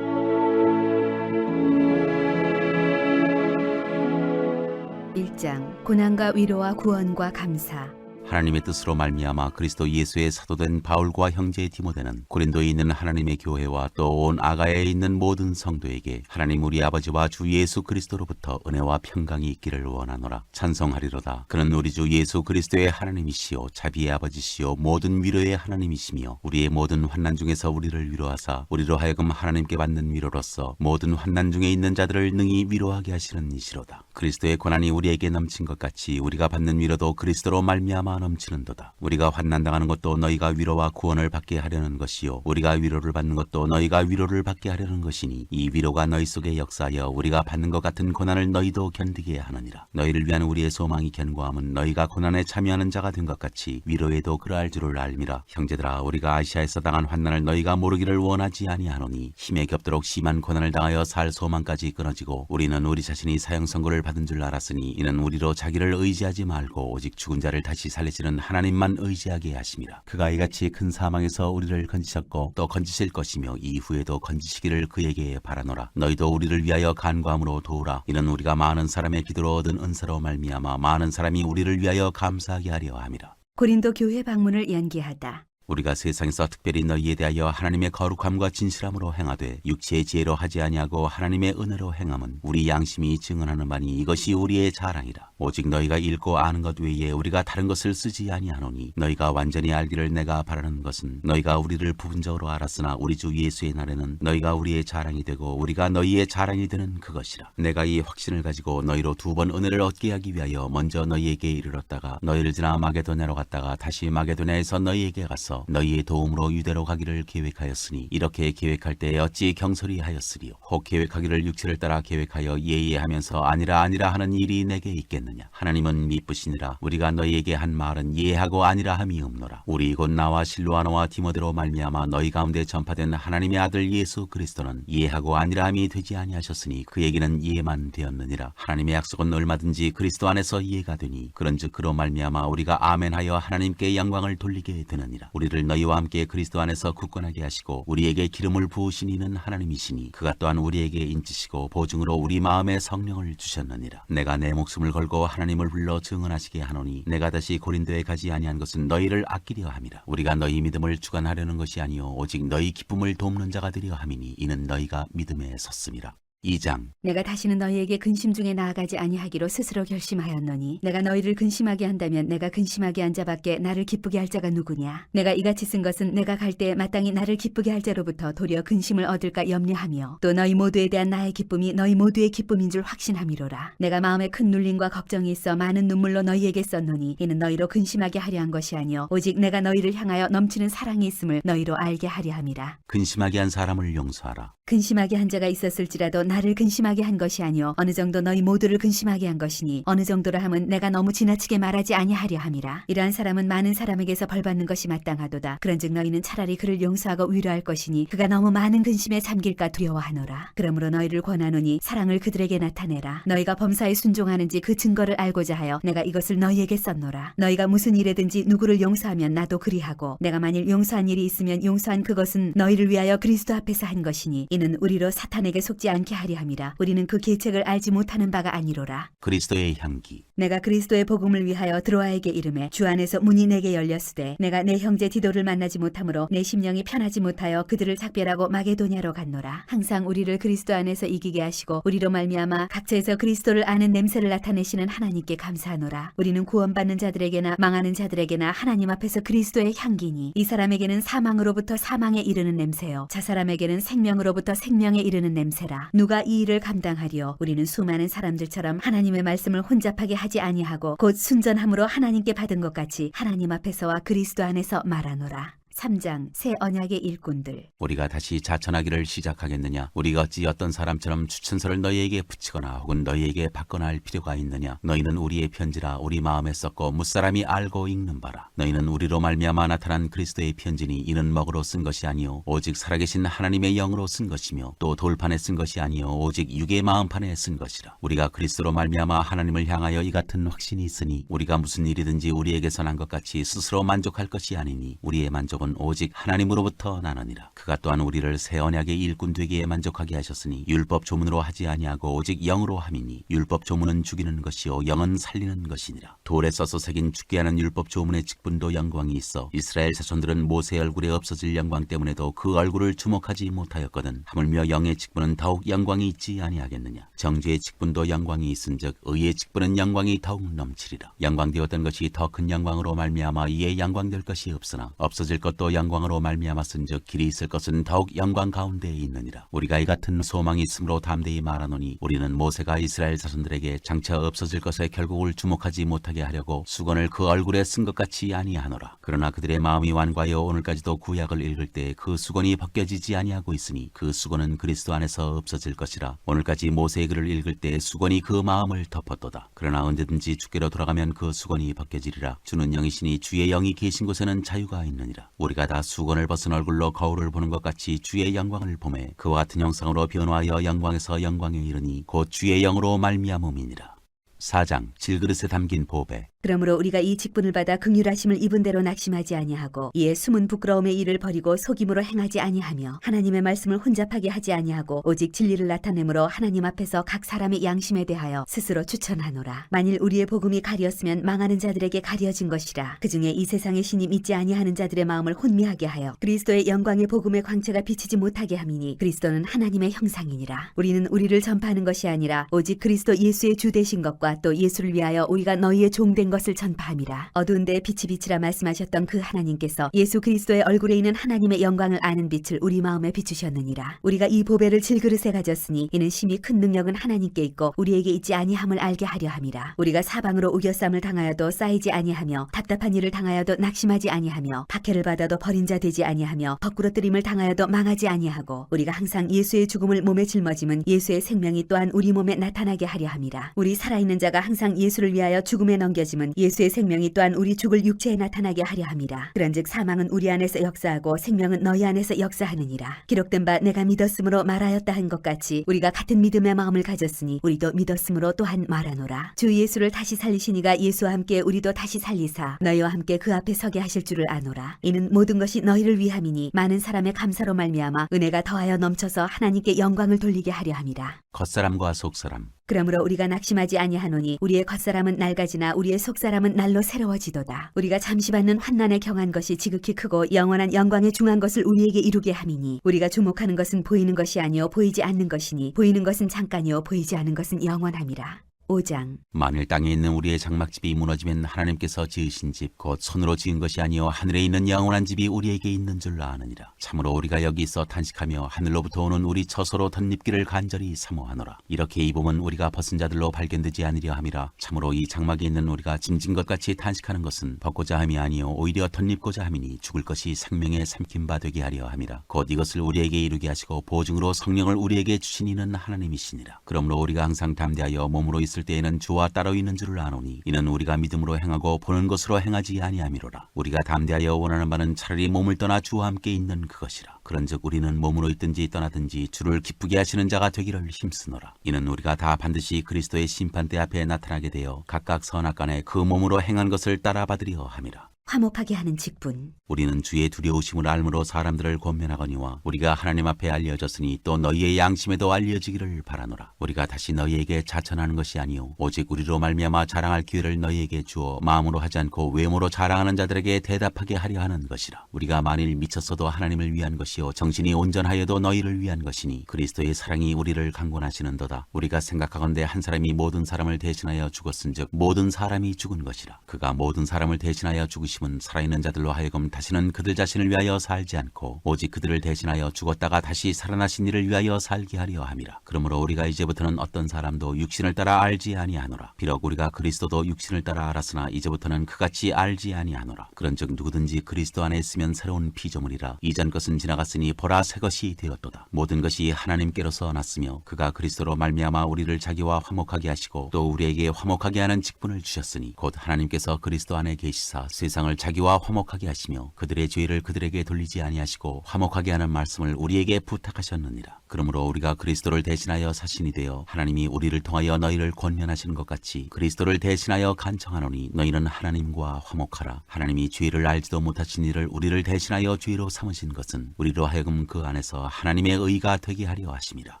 1장 고난과 위로와 구원과 감사. 하나님의 뜻으로 말미암아 그리스도 예수의 사도된 바울과 형제 디모데는 고린도에 있는 하나님의 교회와 또 온 아가야에 있는 모든 성도에게 하나님 우리 아버지와 주 예수 그리스도로부터 은혜와 평강이 있기를 원하노라. 찬송하리로다. 그는 우리 주 예수 그리스도의 하나님이시요 자비의 아버지시요 모든 위로의 하나님이시며 우리의 모든 환난 중에서 우리를 위로하사 우리로 하여금 하나님께 받는 위로로서 모든 환난 중에 있는 자들을 능히 위로하게 하시는 이시로다. 그리스도의 고난이 우리에게 넘친 것 같이 우리가 받는 위로도 그리스도로 말미암아 넘치는도다. 우리가 환난당하는 것도 너희가 위로와 구원을 받게 하려는 것이요 우리가 위로를 받는 것도 너희가 위로를 받게 하려는 것이니 이 위로가 너희 속에 역사하여 우리가 받는 것 같은 고난을 너희도 견디게 하느니라. 너희를 위한 우리의 소망이 견고함은 너희가 고난에 참여하는 자가 된 것 같이 위로에도 그러할 줄을 알미라. 형제들아 우리가 아시아에서 당한 환난을 너희가 모르기를 원하지 아니하노니 힘에 겹도록 심한 고난을 당하여 살 소망까지 끊어지고 우리는 우리 자신이 사형 선고를 받은 줄 알았으니 이는 우리로 자기를 의지하지 말고 오직 죽은 자를 다시 살리시는 하나님만 의지하게 하심이라. 그가 이같이 큰 사망에서 우리를 건지셨고 또 건지실 것이며 이후에도 건지시기를 그에게 바라노라. 너희도 우리를 위하여 간구함으로 도우라. 이는 우리가 많은 사람의 기도로 얻은 은사로 말미암아 많은 사람이 우리를 위하여 감사하게 하려 함이라. 고린도 교회 방문을 연기하다. 우리가 세상에서 특별히 너희에 대하여 하나님의 거룩함과 진실함으로 행하되 육체의 지혜로 하지 아니하고 하나님의 은혜로 행함은 우리 양심이 증언하는 바니 이것이 우리의 자랑이라. 오직 너희가 읽고 아는 것 외에 우리가 다른 것을 쓰지 아니하노니 너희가 완전히 알기를 내가 바라는 것은 너희가 우리를 부분적으로 알았으나 우리 주 예수의 날에는 너희가 우리의 자랑이 되고 우리가 너희의 자랑이 되는 그것이라. 내가 이 확신을 가지고 너희로 2번 은혜를 얻게 하기 위하여 먼저 너희에게 이르렀다가 너희를 지나 마게도냐로 갔다가 다시 마게도냐에서 너희에게 가서 너희의 도움으로 유대로 가기를 계획하였으니 이렇게 계획할 때 어찌 경솔히 하였으리요. 혹 계획하기를 육체를 따라 계획하여 예예하면서 아니라 하는 일이 내게 있겠느냐. 아니하겠느냐. 하나님은 미쁘시니라. 우리가 너희에게 한 말은 예하고 아니라 함이 없노라. 우리 곧 나와 실로아노와 디모데로 말미암아 너희 가운데 전파된 하나님의 아들 예수 그리스도는 예하고 아니라 함이 되지 아니하셨으니 그에게는 예만 되었느니라. 하나님의 약속은 얼마든지 그리스도 안에서 예가 되니 그런즉 그로 말미암아 우리가 아멘하여 하나님께 영광을 돌리게 되느니라. 우리를 너희와 함께 그리스도 안에서 굳건하게 하시고 우리에게 기름을 부으신 이는 하나님이시니 그가 또한 우리에게 인치시고 보증으로 우리 마음에 성령을 주셨느니라. 내가 내 목숨을 걸고 하나님을 불러 증언하시게 하노니 내가 다시 고린도에 가지 아니한 것은 너희를 아끼려 함이라. 우리가 너희 믿음을 주관하려는 것이 아니요 오직 너희 기쁨을 돕는 자가 되려 함이니 이는 너희가 믿음에 섰음이라. 2장. 내가 다시는 너희에게 근심 중에 나아가지 아니하기로 스스로 결심하였노니 내가 너희를 근심하게 한다면 내가 근심하게 한 자밖에 나를 기쁘게 할 자가 누구냐. 내가 이같이 쓴 것은 내가 갈 때에 마땅히 나를 기쁘게 할 자로부터 도리어 근심을 얻을까 염려하며 또 너희 모두에 대한 나의 기쁨이 너희 모두의 기쁨인 줄 확신함이로라. 내가 마음에 큰 눌림과 걱정이 있어 많은 눈물로 너희에게 썼노니 이는 너희로 근심하게 하려 한 것이 아니요 오직 내가 너희를 향하여 넘치는 사랑이 있음을 너희로 알게 하려 함이라. 근심하게 한 사람을 용서하라. 근심하게 한 자가 있었을지라도 나를 근심하게 한 것이 아니요 어느 정도 너희 모두를 근심하게 한 것이니 어느 정도라 함은 내가 너무 지나치게 말하지 아니하려 함이라. 이러한 사람은 많은 사람에게서 벌받는 것이 마땅하도다. 그런즉 너희는 차라리 그를 용서하고 위로할 것이니 그가 너무 많은 근심에 잠길까 두려워하노라. 그러므로 너희를 권하노니 사랑을 그들에게 나타내라. 너희가 범사에 순종하는지 그 증거를 알고자 하여 내가 이것을 너희에게 썼노라. 너희가 무슨 일에든지 누구를 용서하면 나도 그리하고 내가 만일 용서한 일이 있으면 용서한 그것은 너희를 위하여 그리스도 앞에서 한 것이니 이는 우리로 사탄에게 속지 않게 하려 함이라. 우리는 그 계책을 알지 못하는 바가 아니로라. 그리스도의 향기. 내가 그리스도의 복음을 위하여 드로아에게 이르매 주 안에서 문이 내게 열렸으되 내가 내 형제 디도를 만나지 못하므로 내 심령이 편하지 못하여 그들을 작별하고 마게도냐로 갔노라. 항상 우리를 그리스도 안에서 이기게 하시고 우리로 말미암아 각처에서 그리스도를 아는 냄새를 나타내시는 하나님께 감사하노라. 우리는 구원받는 자들에게나 망하는 자들에게나 하나님 앞에서 그리스도의 향기니 이 사람에게는 사망으로부터 사망에 이르는 냄새요 저 사람에게는 생명으로부터 생명에 이르는 냄새라. 누가 이 일을 감당하리요. 우리는 수많은 사람들처럼 하나님의 말씀을 혼잡하게 하지 아니하고 곧 순전함으로 하나님께 받은 것 같이 하나님 앞에서와 그리스도 안에서 말하노라. 3장 새 언약의 일꾼들. 우리가 다시 자천하기를 시작하겠느냐. 우리가 어찌 어떤 사람처럼 추천서를 너희에게 붙이거나 혹은 너희에게 받거나 할 필요가 있느냐. 너희는 우리의 편지라 우리 마음에 썼고 무사람이 알고 읽는 바라. 너희는 우리로 말미암아 나타난 그리스도의 편지니 이는 먹으로 쓴 것이 아니요 오직 살아계신 하나님의 영으로 쓴 것이며 또 돌판에 쓴 것이 아니요 오직 육의 마음판에 쓴 것이라. 우리가 그리스도로 말미암아 하나님을 향하여 이 같은 확신이 있으니 우리가 무슨 일이든지 우리에게서 난 것 같이 스스로 만족할 것이 아니니 우리의 만족은 오직 하나님으로부터 나느니라. 그가 또한 우리를 새 언약의 일꾼 되기에 만족하게 하셨으니 율법 조문으로 하지 아니하고 오직 영으로 함이니 율법 조문은 죽이는 것이요 영은 살리는 것이니라. 돌에 써서 새긴 죽게 하는 율법 조문의 직분도 영광이 있어 이스라엘 자손들은 모세의 얼굴에 없어질 영광 때문에도 그 얼굴을 주목하지 못하였거든. 하물며 영의 직분은 더욱 영광이 있지 아니하겠느냐. 정죄의 직분도 영광이 있은즉 의의 직분은 영광이 더욱 넘치리라. 영광되었던 것이 더 큰 영광으로 말미암아 이에 영광될 것이 없으나 없어질 것도 영광으로 말미암았은즉 길이 있을 것은 더욱 영광 가운데에 있느니라. 우리가 이 같은 소망이 있으므로 담대히 말하노니 우리는 모세가 이스라엘 자손들에게 장차 없어질 것에 결국을 주목하지 못하게 하려고 수건을 그 얼굴에 쓴 것 같이 아니하노라. 그러나 그들의 마음이 완고하여 오늘까지도 구약을 읽을 때 그 수건이 벗겨지지 아니하고 있으니 그 수건은 그리스도 안에서 없어질 것이라. 오늘까지 모세의 글을 읽을 때 수건이 그 마음을 덮었도다. 그러나 언제든지 주께로 돌아가면 그 수건이 벗겨지리라. 주는 영이시니 주의 영이 계신 곳에는 자유가 있느니라. 우리가 다 수건을 벗은 얼굴로 거울을 보는 것 같이 주의 영광을 보매 그와 같은 형상으로 변화하여 영광에서 영광에 이르니 곧 주의 영으로 말미암음이니라. 4장 질그릇에 담긴 보배. 그러므로 우리가 이 직분을 받아 긍휼하심을 입은 대로 낙심하지 아니하고 이에 숨은 부끄러움의 일을 버리고 속임으로 행하지 아니하며 하나님의 말씀을 혼잡하게 하지 아니하고 오직 진리를 나타내므로 하나님 앞에서 각 사람의 양심에 대하여 스스로 추천하노라. 만일 우리의 복음이 가리었으면 망하는 자들에게 가려진 것이라. 그중에 이 세상의 신이 믿지 아니하는 자들의 마음을 혼미하게 하여 그리스도의 영광의 복음의 광채가 비치지 못하게 함이니 그리스도는 하나님의 형상이니라. 우리는 우리를 전파하는 것이 아니라 오직 그리스도 예수의 주 되신 것과 또 예수를 위하여 우리가 너희의 종된 것을 전파함이라. 어두운 데에 빛이 비치라 말씀하셨던 그 하나님께서 예수 그리스도의 얼굴에 있는 하나님의 영광을 아는 빛을 우리 마음에 비추셨느니라. 우리가 이 보배를 질그릇에 가졌으니 이는 심히 큰 능력은 하나님께 있고 우리에게 있지 아니함을 알게 하려 함이라. 우리가 사방으로 우겨쌈을 당하여도 쌓이지 아니하며 답답한 일을 당하여도 낙심하지 아니하며 박해를 받아도 버린 자 되지 아니하며 거꾸러뜨림을 당하여도 망하지 아니하고 우리가 항상 예수의 죽음을 몸에 짊어짐은 예수의 생명이 또한 우리 몸에 나타나게 하려 함이라. 우리 살아있는 자가 항상 예수를 위하여 죽음에 넘겨짐은 예수의 생명이 또한 우리 죽을 육체에 나타나게 하려 함이라. 그런즉 사망은 우리 안에서 역사하고 생명은 너희 안에서 역사하느니라. 기록된 바 내가 믿었으므로 말하였다 한 것 같이 우리가 같은 믿음의 마음을 가졌으니 우리도 믿었으므로 또한 말하노라. 주 예수를 다시 살리시니가 예수와 함께 우리도 다시 살리사 너희와 함께 그 앞에 서게 하실 줄을 아노라. 이는 모든 것이 너희를 위함이니 많은 사람의 감사로 말미암아 은혜가 더하여 넘쳐서 하나님께 영광을 돌리게 하려 함이라. 겉사람과 속사람. 그러므로 우리가 낙심하지 아니하노니 우리의 겉사람은 낡아지나 우리의 속사람은 날로 새로워지도다. 우리가 잠시 받는 환난에 경한 것이 지극히 크고 영원한 영광에 중한 것을 우리에게 이루게 함이니 우리가 주목하는 것은 보이는 것이 아니요 보이지 않는 것이니 보이는 것은 잠깐이요 보이지 않는 것은 영원함이라. 5장. 만일 땅에 있는 우리의 장막집이 무너지면 하나님께서 지으신 집 곧 손으로 지은 것이 아니요 하늘에 있는 영원한 집이 우리에게 있는 줄 아느니라. 참으로 우리가 여기 있어 탄식하며 하늘로부터 오는 우리 처소로 덧입기를 간절히 사모하노라. 이렇게 입으면 우리가 벗은 자들로 발견되지 않으려 함이라. 참으로 이 장막에 있는 우리가 짐진 것 같이 탄식하는 것은 벗고자 함이 아니요 오히려 덧입고자 함이니 죽을 것이 생명에 삼킨 바 되게 하려 함이라. 곧 이것을 우리에게 이루게 하시고 보증으로 성령을 우리에게 주신 이는 하나님이시니라. 그러므로 우리가 항상 담대하여 몸으로 있을 때에는 주와 따로 있는 줄을 아노니 이는 우리가 믿음으로 행하고 보는 것으로 행하지 아니함이로라. 우리가 담대하여 원하는 바는 차라리 몸을 떠나 주와 함께 있는 그것이라. 그런즉 우리는 몸으로 있든지 떠나든지 주를 기쁘게 하시는 자가 되기를 힘쓰노라. 이는 우리가 다 반드시 그리스도의 심판대 앞에 나타나게 되어 각각 선악간에 그 몸으로 행한 것을 따라 받으려 함이라. 화목하게 하는 직분. 우리는 주의 두려우심을 알므로 사람들을 권면하거니와 우리가 하나님 앞에 알려졌으니 또 너희의 양심에도 알려지기를 바라노라. 우리가 다시 너희에게 자천하는 것이 아니요 오직 우리로 말미암아 자랑할 기회를 너희에게 주어 마음으로 하지 않고 외모로 자랑하는 자들에게 대답하게 하려 하는 것이라. 우리가 만일 미쳤어도 하나님을 위한 것이요 정신이 온전하여도 너희를 위한 것이니 그리스도의 사랑이 우리를 강권하시는도다. 우리가 생각하건대 한 사람이 모든 사람을 대신하여 죽었은즉 모든 사람이 죽은 것이라. 그가 모든 사람을 대신하여 죽으심은 살아있는 자들로 하여금 다시는 그들 자신을 위하여 살지 않고 오직 그들을 대신하여 죽었다가 다시 살아나신 이를 위하여 살게 하려 함이라. 그러므로 우리가 이제부터는 어떤 사람도 육신을 따라 알지 아니하노라. 비록 우리가 그리스도도 육신을 따라 알았으나 이제부터는 그같이 알지 아니하노라. 그런즉 누구든지 그리스도 안에 있으면 새로운 피조물이라. 이전 것은 지나갔으니 보라 새 것이 되었도다. 모든 것이 하나님께로서 났으며 그가 그리스도로 말미암아 우리를 자기와 화목하게 하시고 또 우리에게 화목하게 하는 직분을 주셨으니 곧 하나님께서 그리스도 안에 계시사 세상을 자기와 화목하게 하시며 그들의 죄를 그들에게 돌리지 아니하시고 화목하게 하는 말씀을 우리에게 부탁하셨느니라. 그러므로 우리가 그리스도를 대신하여 사신이 되어 하나님이 우리를 통하여 너희를 권면하시는 것 같이 그리스도를 대신하여 간청하노니 너희는 하나님과 화목하라. 하나님이 죄를 알지도 못하신 이를 우리를 대신하여 죄로 삼으신 것은 우리로 하여금 그 안에서 하나님의 의가 되게 하려 하심이라.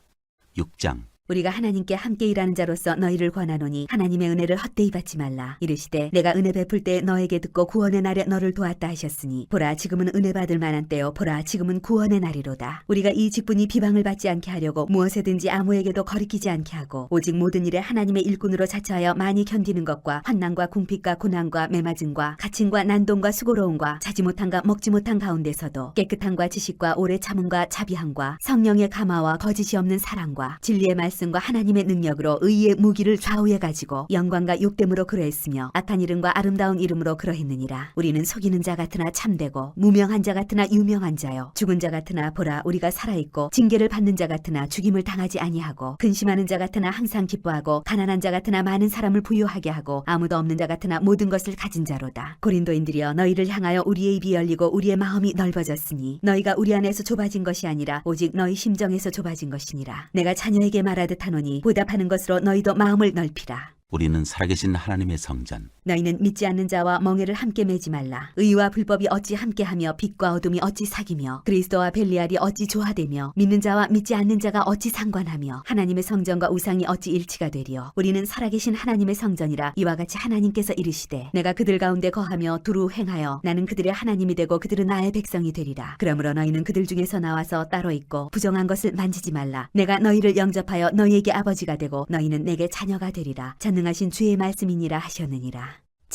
6장. 우리가 하나님께 함께 일하는 자로서 너희를 권하노니 하나님의 은혜를 헛되이 받지 말라. 이르시되 내가 은혜 베풀 때 너에게 듣고 구원의 날에 너를 도왔다 하셨으니 보라 지금은 은혜 받을 만한 때요 보라 지금은 구원의 날이로다. 우리가 이 직분이 비방을 받지 않게 하려고 무엇에든지 아무에게도 거리끼지 않게 하고 오직 모든 일에 하나님의 일꾼으로 자처하여 많이 견디는 것과 환난과 궁핍과 고난과 매맞음과 갇힘과 난동과 수고로움과 자지 못한가 먹지 못한 가운데서도 깨끗함과 지식과 오래 참음과 자비함과 성령의 감화와 거짓이 없는 사랑과 진리의 말씀과 하나님의 능력으로 의의 무기를 좌우에 가지고 영광과 욕됨으로 그러했으며 악한 이름과 아름다운 이름으로 그러했느니라. 우리는 속이는 자 같으나 참되고 무명한 자 같으나 유명한 자요 죽은 자 같으나 보라 우리가 살아있고 징계를 받는 자 같으나 죽임을 당하지 아니하고 근심하는 자 같으나 항상 기뻐하고 가난한 자 같으나 많은 사람을 부유하게 하고 아무도 없는 자 같으나 모든 것을 가진 자로다. 고린도인들이여 너희를 향하여 우리의 입이 열리고 우리의 마음이 넓어졌으니 너희가 우리 안에서 좁아진 것이 아니라 오직 너희 심정에서 좁아진 것이니라. 내가 자녀에게 말하듯 하노니 보답하는 것으로 너희도 마음을 넓히라. 우리는 살아계신 하나님의 성전. 너희는 믿지 않는 자와 멍에를 함께 매지 말라. 의와 불법이 어찌 함께하며 빛과 어둠이 어찌 사귀며 그리스도와 벨리알이 어찌 조화되며 믿는 자와 믿지 않는 자가 어찌 상관하며 하나님의 성전과 우상이 어찌 일치가 되리요. 우리는 살아계신 하나님의 성전이라. 이와 같이 하나님께서 이르시되 내가 그들 가운데 거하며 두루 행하여 나는 그들의 하나님이 되고 그들은 나의 백성이 되리라. 그러므로 너희는 그들 중에서 나와서 따로 있고 부정한 것을 만지지 말라. 내가 너희를 영접하여 너희에게 아버지가 되고 너희는 내게 자녀가 되리라. 전능하신 주의 말씀이니라 하셨느니라.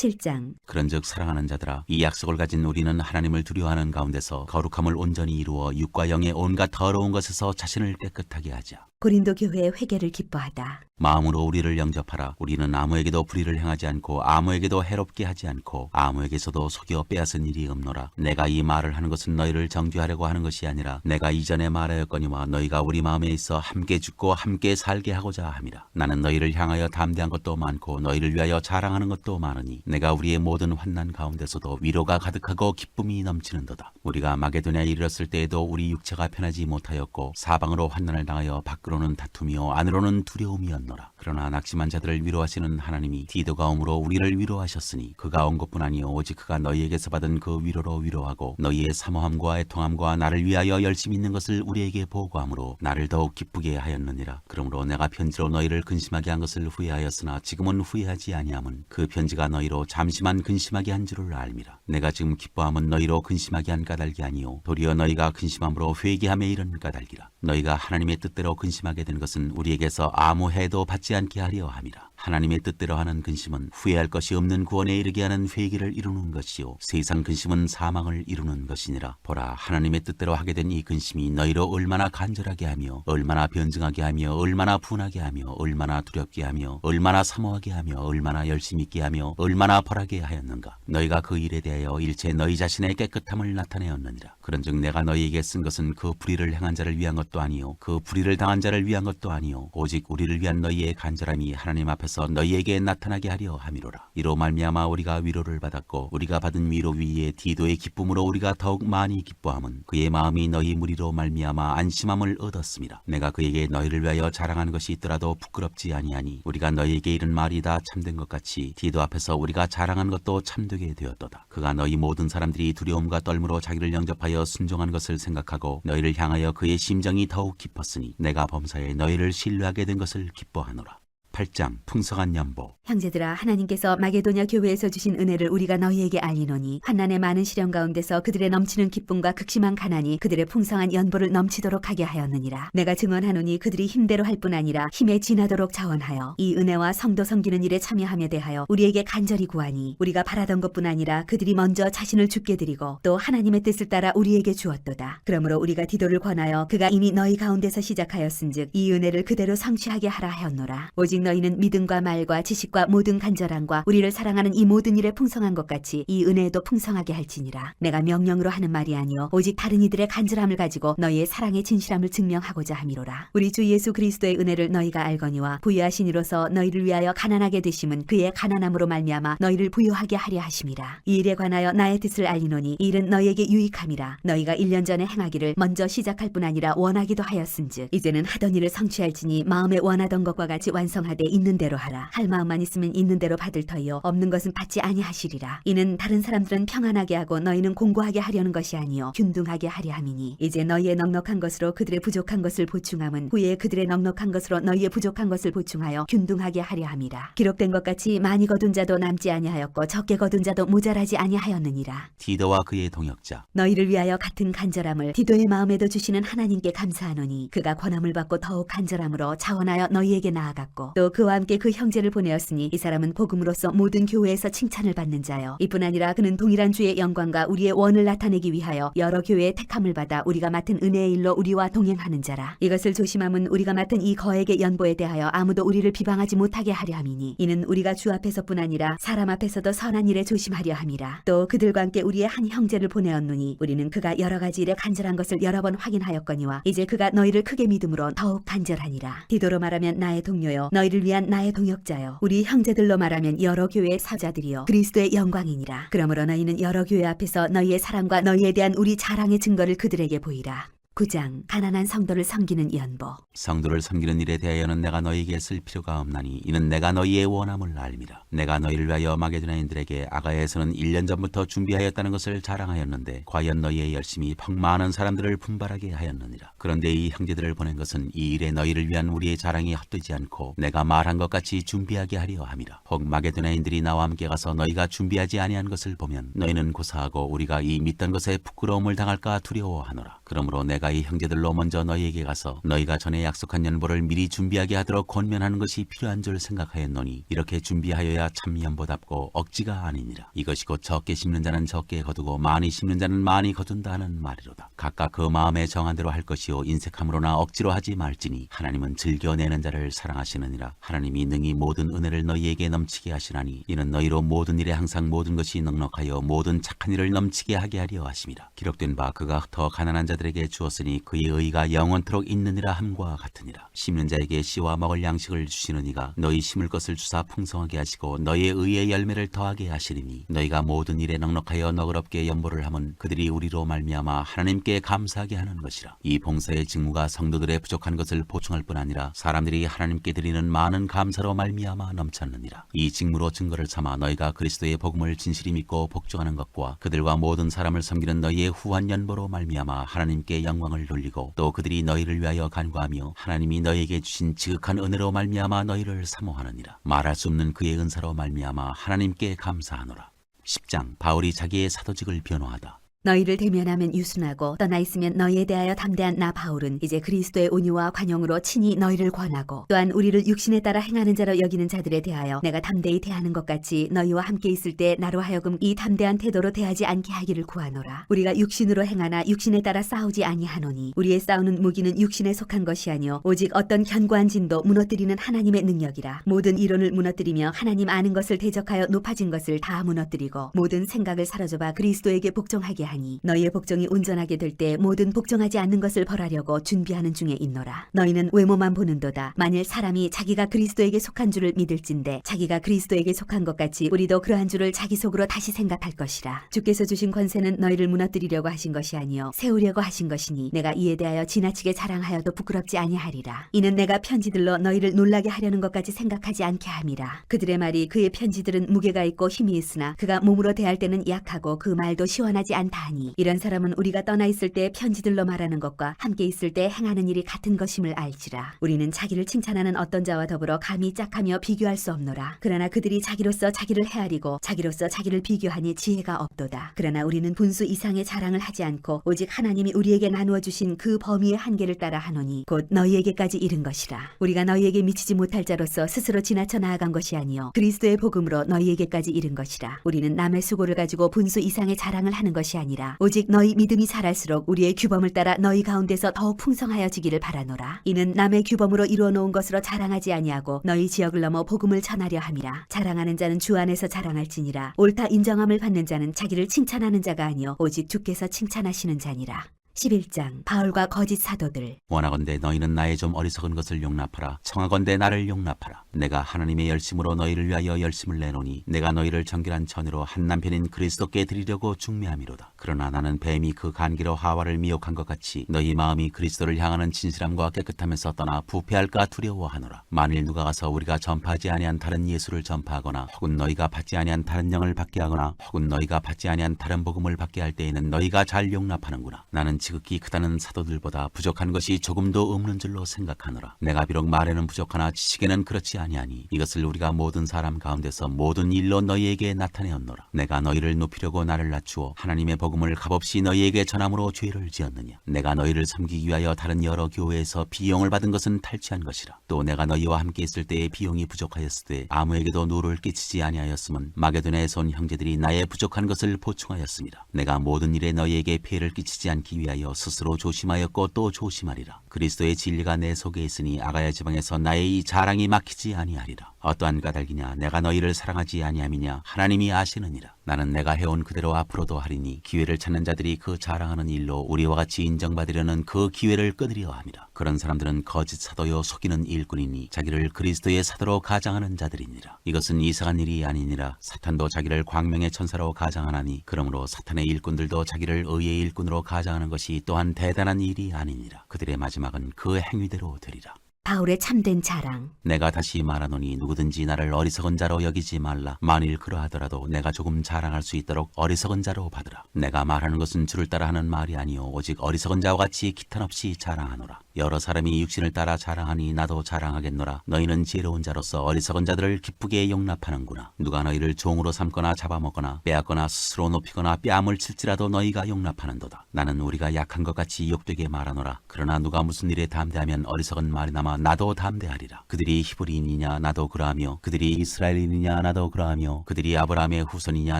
7장. 그런즉 사랑하는 자들아, 이 약속을 가진 우리는 하나님을 두려워하는 가운데서 거룩함을 온전히 이루어 육과 영의 온갖 더러운 것에서 자신을 깨끗하게 하자. 고린도 교회의 회개를 기뻐하다. 마음으로 우리를 영접하라. 우리는 아무에게도 불의를 행하지 않고 아무에게도 해롭게 하지 않고 아무에게서도 속여 빼앗은 일이 없노라. 내가 이 말을 하는 것은 너희를 정죄하려고 하는 것이 아니라 내가 이전에 말하였거니와 너희가 우리 마음에 있어 함께 죽고 함께 살게 하고자 함이라. 나는 너희를 향하여 담대한 것도 많고 너희를 위하여 자랑하는 것도 많으니 내가 우리의 모든 환난 가운데서도 위로가 가득하고 기쁨이 넘치는도다. 우리가 마게도냐에 이르렀을 때에도 우리 육체가 편하지 못하였고 사방으로 환난을 당하여 밖으로는 다툼이요 안으로는 두려움이었노라. 그러나 낙심한 자들을 위로하시는 하나님이 디도가 om으로 우리를 위로하셨으니 그가 온 것뿐 아니요 오직 그가 너희에게서 받은 그 위로로 위로하고 너희의 사모함과 애통함과 나를 위하여 열심히 있는 것을 우리에게 보고함으로 나를 더욱 기쁘게 하였느니라. 그러므로 내가 편지로 너희를 근심하게 한 것을 후회하였으나 지금은 후회하지 아니함은 그 편지가 너희로 잠시만 근심하게 한 줄을 알미라. 내가 지금 기뻐함은 너희로 근심하게 한 까닭이 아니요 도리어 너희가 근심함으로 회개함에 이른 까닭이라. 너희가 하나님의 뜻대로 근심하게 된 것은 우리에게서 아무 해도 받지 않게 하려 함이라. 하나님의 뜻대로 하는 근심은 후회할 것이 없는 구원에 이르게 하는 회개를 이루는 것이요 세상 근심은 사망을 이루는 것이니라. 보라, 하나님의 뜻대로 하게 된 이 근심이 너희로 얼마나 간절하게 하며 얼마나 변증하게 하며 얼마나 분하게 하며 얼마나 두렵게 하며 얼마나 사모하게 하며 얼마나 열심히 있게 하며 얼마나 벌하게 하였는가. 너희가 그 일에 대하여 일체 너희 자신의 깨끗함을 나타내었느니라. 그런즉 내가 너희에게 쓴 것은 그 불의를 행한 자를 위한 것도 아니요 그 불의를 당한 자를 위한 것도 아니요 오직 우리를 위한 너희의 간절함이 하나님 앞에서 너희에게 나타나게 하려 함이로라. 이로 말미암아 우리가 위로를 받았고 우리가 받은 위로 위에 디도의 기쁨으로 우리가 더욱 많이 기뻐함은 그의 마음이 너희 무리로 말미암아 안심함을 얻었습니다. 내가 그에게 너희를 위하여 자랑하는 것이 있더라도 부끄럽지 아니하니 우리가 너희에게 이른 말이 다 참된 것 같이 디도 앞에서 우리가 자랑하는 것도 참되게 되었도다. 그가 너희 모든 사람들이 두려움과 떨므로 자기를 영접하여 순종한 것을 생각하고 너희를 향하여 그의 심정이 더욱 깊었으니 내가 범사에 너희를 신뢰하게 된 것을 기뻐하노라. 8장 풍성한 연보. 형제들아, 하나님께서 마게도냐 교회에서 주신 은혜를 우리가 너희에게 알리노니 환난의 많은 시련 가운데서 그들의 넘치는 기쁨과 극심한 가난이 그들의 풍성한 연보를 넘치도록 하게 하였느니라. 내가 증언하노니 그들이 힘대로 할 뿐 아니라 힘에 지나도록 자원하여 이 은혜와 성도 섬기는 일에 참여함에 대하여 우리에게 간절히 구하니 우리가 바라던 것뿐 아니라 그들이 먼저 자신을 죽게 드리고 또 하나님의 뜻을 따라 우리에게 주었도다. 그러므로 우리가 디도를 권하여 그가 이미 너희 가운데서 시작하였은즉 이 은혜를 그대로 성취하게 하라 하였노라. 오직 너희는 믿음과 말과 지식과 모든 간절함과 우리를 사랑하는 이 모든 일에 풍성한 것 같이 이 은혜에도 풍성하게 할지니라. 내가 명령으로 하는 말이 아니요 오직 다른 이들의 간절함을 가지고 너희의 사랑의 진실함을 증명하고자 함이로라. 우리 주 예수 그리스도의 은혜를 너희가 알거니와 부유하신 이로서 너희를 위하여 가난하게 되심은 그의 가난함으로 말미암아 너희를 부유하게 하려 하심이라. 이 일에 관하여 나의 뜻을 알리노니 이 일은 너희에게 유익함이라. 너희가 1년 전에 행하기를 먼저 시작할 뿐 아니라 원하기도 하였은즉 이제는 하던 일을 성취할지니 마음에 원하던 것과 같이 완성하되 있는 대로 하라. 할 마음만 있으면 있는 대로 받을 터이요 없는 것은 받지 아니하시리라. 이는 다른 사람들은 평안하게 하고 너희는 공고하게 하려는 것이 아니요 균등하게 하려 함이니 이제 너희의 넉넉한 것으로 그들의 부족한 것을 보충함은 후에 그들의 넉넉한 것으로 너희의 부족한 것을 보충하여 균등하게 하려 함이라. 기록된 것 같이 많이 거둔 자도 남지 아니하였고 적게 거둔 자도 모자라지 아니하였느니라. 디도와 그의 동역자. 너희를 위하여 같은 간절함을 디도의 마음에도 주시는 하나님께 감사하노니 그가 권함을 받고 더욱 간절함으로 자원하여 너희에게 나아갔고 또 그와 함께 그 형제를 보내었으니 이 사람은 복음으로서 모든 교회에서 칭찬을 받는 자요 이뿐 아니라 그는 동일한 주의 영광과 우리의 원을 나타내기 위하여 여러 교회의 택함을 받아 우리가 맡은 은혜의 일로 우리와 동행하는 자라. 이것을 조심함은 우리가 맡은 이 거액의 연보에 대하여 아무도 우리를 비방하지 못하게 하려 함이니 이는 우리가 주 앞에서뿐 아니라 사람 앞에서도 선한 일에 조심하려 함이라. 또 그들과 함께 우리의 한 형제를 보내었노니 우리는 그가 여러 가지 일에 간절한 것을 여러 번 확인하였거니와 이제 그가 너희를 크게 믿음으로 더욱 간절하니라. 디도로 말하면 나의 동료요 너희를 위한 나의 동역자요 우리 형제들로 말하면 여러 교회의 사자들이요 그리스도의 영광이니라. 그러므로 너희는 여러 교회 앞에서 너희의 사랑과 너희에 대한 우리 자랑의 증거를 그들에게 보이라. 9장 가난한 성도를 섬기는 연보. 성도를 섬기는 일에 대하여는 내가 너희에게 쓸 필요가 없나니 이는 내가 너희의 원함을 알미라. 내가 너희를 위하여 마게도냐인들에게 아가야에서는 1년 전부터 준비하였다는 것을 자랑하였는데 과연 너희의 열심이 퍽 많은 사람들을 분발하게 하였느니라. 그런데 이 형제들을 보낸 것은 이 일에 너희를 위한 우리의 자랑이 헛되지 않고 내가 말한 것 같이 준비하게 하려 함이라. 혹 마게도냐인들이 나와 함께 가서 너희가 준비하지 아니한 것을 보면 너희는 고사하고 우리가 이 믿던 것에 부끄러움을 당할까 두려워하노라. 그러므로 내가 가까이 형제들로 먼저 너희에게 가서 너희가 전에 약속한 연보를 미리 준비하게 하도록 권면하는 것이 필요한 줄 생각하였노니 이렇게 준비하여야 참 연보답고 억지가 아니니라. 이것이 곧 적게 심는 자는 적게 거두고 많이 심는 자는 많이 거둔다 하는 말이로다. 각각 그 마음에 정한 대로 할 것이요 인색함으로나 억지로 하지 말지니 하나님은 즐겨내는 자를 사랑하시느니라. 하나님이 능히 모든 은혜를 너희에게 넘치게 하시나니 이는 너희로 모든 일에 항상 모든 것이 넉넉하여 모든 착한 일을 넘치게 하게 하려 하심이라. 기록된 바 그가 더 가난한 자들에게 주었으니 그의 의가 영원토록 있느니라 함과 같으니라. 심는 자에게 씨와 먹을 양식을 주시는 이가 너희 심을 것을 주사 풍성하게 하시고 너희의 의의 열매를 더하게 하시리니 너희가 모든 일에 넉넉하여 너그럽게 연보를 함은 그들이 우리로 말미암아 하나님께 감사하게 하는 것이라. 이 봉사의 직무가 성도들의 부족한 것을 보충할 뿐 아니라 사람들이 하나님께 드리는 많은 감사로 말미암아 넘쳤느니라. 이 직무로 증거를 삼아 너희가 그리스도의 복음을 진실히 믿고 복종하는 것과 그들과 모든 사람을 섬기는 너희의 후한 연보로 말미암아 하나님께 영광을 돌리고 또 그들이 너희를 위하여 간구하며 하나님이 너희에게 주신 지극한 은혜로 말미암아 너희를 사모하느니라. 말할 수 없는 그의 은사로 말미암아 하나님께 감사하노라. 10장 바울이 자기의 사도직을 변호하다. 너희를 대면하면 유순하고 떠나 있으면 너희에 대하여 담대한 나 바울은 이제 그리스도의 온유와 관용으로 친히 너희를 권하고 또한 우리를 육신에 따라 행하는 자로 여기는 자들에 대하여 내가 담대히 대하는 것 같이 너희와 함께 있을 때 나로 하여금 이 담대한 태도로 대하지 않게 하기를 구하노라. 우리가 육신으로 행하나 육신에 따라 싸우지 아니하노니 우리의 싸우는 무기는 육신에 속한 것이 아니요 오직 어떤 견고한 진도 무너뜨리는 하나님의 능력이라. 모든 이론을 무너뜨리며 하나님 아는 것을 대적하여 높아진 것을 다 무너뜨리고 모든 생각을 사로잡아 그리스도에게 복종하게 하니 너희의 복종이 온전하게 될 때 모든 복종하지 않는 것을 벌하려고 준비하는 중에 있노라. 너희는 외모만 보는도다. 만일 사람이 자기가 그리스도에게 속한 줄을 믿을진대 자기가 그리스도에게 속한 것 같이 우리도 그러한 줄을 자기 속으로 다시 생각할 것이라. 주께서 주신 권세는 너희를 무너뜨리려고 하신 것이 아니요 세우려고 하신 것이니 내가 이에 대하여 지나치게 자랑하여도 부끄럽지 아니하리라. 이는 내가 편지들로 너희를 놀라게 하려는 것까지 생각하지 않게 함이라. 그들의 말이 그의 편지들은 무게가 있고 힘이 있으나 그가 몸으로 대할 때는 약하고 그 말도 시원하지 않다 하니 이런 사람은 우리가 떠나 있을 때 편지들로 말하는 것과 함께 있을 때 행하는 일이 같은 것임을 알지라. 우리는 자기를 칭찬하는 어떤 자와 더불어 감히 짝하며 비교할 수 없노라. 그러나 그들이 자기로서 자기를 헤아리고 자기로서 자기를 비교하니 지혜가 없도다. 그러나 우리는 분수 이상의 자랑을 하지 않고 오직 하나님이 우리에게 나누어 주신 그 범위의 한계를 따라 하노니 곧 너희에게까지 이른 것이라. 우리가 너희에게 미치지 못할 자로서 스스로 지나쳐 나아간 것이 아니요 그리스도의 복음으로 너희에게까지 이른 것이라. 우리는 남의 수고를 가지고 분수 이상의 자랑을 하는 것이 아니라 오직 너희 믿음이 자랄수록 우리의 규범을 따라 너희 가운데서 더욱 풍성하여지기를 바라노라. 이는 남의 규범으로 이루어 놓은 것으로 자랑하지 아니하고 너희 지역을 넘어 복음을 전하려 함이라. 자랑하는 자는 주 안에서 자랑할지니라. 옳다 인정함을 받는 자는 자기를 칭찬하는 자가 아니요 오직 주께서 칭찬하시는 자니라. 11장 바울과 거짓 사도들. 원하건대 너희는 나의 좀 어리석은 것을 용납하라. 청하건대 나를 용납하라. 내가 하나님의 열심으로 너희를 위하여 열심을 내노니 내가 너희를 정결한 처녀로 한 남편인 그리스도께 드리려고 중매함이로다. 그러나 나는 뱀이 그 간기로 하와를 미혹한 것 같이 너희 마음이 그리스도를 향하는 진실함과 깨끗함에서 떠나 부패할까 두려워하노라. 만일 누가 가서 우리가 전파하지 아니한 다른 예수를 전파하거나 혹은 너희가 받지 아니한 다른 영을 받게 하거나 혹은 너희가 받지 아니한 다른 복음을 받게 할 때에는 너희가 잘 용납하는구나. 나는 지극히 크다는 사도들보다 부족한 것이 조금도 없는 줄로 생각하노라. 내가 비록 말에는 부족하나 지식에는 그렇지 아니하니 이것을 우리가 모든 사람 가운데서 모든 일로 너희에게 나타내었노라. 내가 너희를 높이려고 나를 낮추어 하나님의 복음을 값없이 너희에게 전함으로 죄를 지었느냐. 내가 너희를 섬기기 위하여 다른 여러 교회에서 비용을 받은 것은 탈취한 것이라. 또 내가 너희와 함께 있을 때의 비용이 부족하였을 때 아무에게도 누를 끼치지 아니하였음은 마게도냐에서 온 형제들이 나의 부족한 것을 보충하였습니다. 내가 모든 일에 너희에게 피해를 끼치지 않기 위하여 스스로 조심하였고 또 조심하리라. 그리스도의 진리가 내 속에 있으니 아가야 지방에서 나의 이 자랑이 막히지 아니하리라. 어떠한 까닭이냐 내가 너희를 사랑하지 아니함이냐 하나님이 아시느니라. 나는 내가 해온 그대로 앞으로도 하리니 기회를 찾는 자들이 그 자랑하는 일로 우리와 같이 인정받으려는 그 기회를 끊으려 함이라. 그런 사람들은 거짓 사도요 속이는 일꾼이니 자기를 그리스도의 사도로 가장하는 자들이니라. 이것은 이상한 일이 아니니라. 사탄도 자기를 광명의 천사로 가장하나니 그러므로 사탄의 일꾼들도 자기를 의의 일꾼으로 가장하는 것이 또한 대단한 일이 아니니라. 그들의 마지막은 그 행위대로 되리라. 바울의 참된 자랑. 내가 다시 말하노니 누구든지 나를 어리석은 자로 여기지 말라. 만일 그러하더라도 내가 조금 자랑할 수 있도록 어리석은 자로 받으라. 내가 말하는 것은 주를 따라 하는 말이 아니요 오직 어리석은 자와 같이 기탄 없이 자랑하노라. 여러 사람이 육신을 따라 자랑하니 나도 자랑하겠노라. 너희는 지혜로운 자로서 어리석은 자들을 기쁘게 용납하는구나. 누가 너희를 종으로 삼거나 잡아먹거나 빼앗거나 스스로 높이거나 뺨을 칠지라도 너희가 용납하는도다. 나는 우리가 약한 것 같이 욕되게 말하노라. 그러나 누가 무슨 일에 담대하면 어리석은 말이나마 나도 담대하리라. 그들이 히브리인이냐 나도 그러하며 그들이 이스라엘인이냐 나도 그러하며 그들이 아브라함의 후손이냐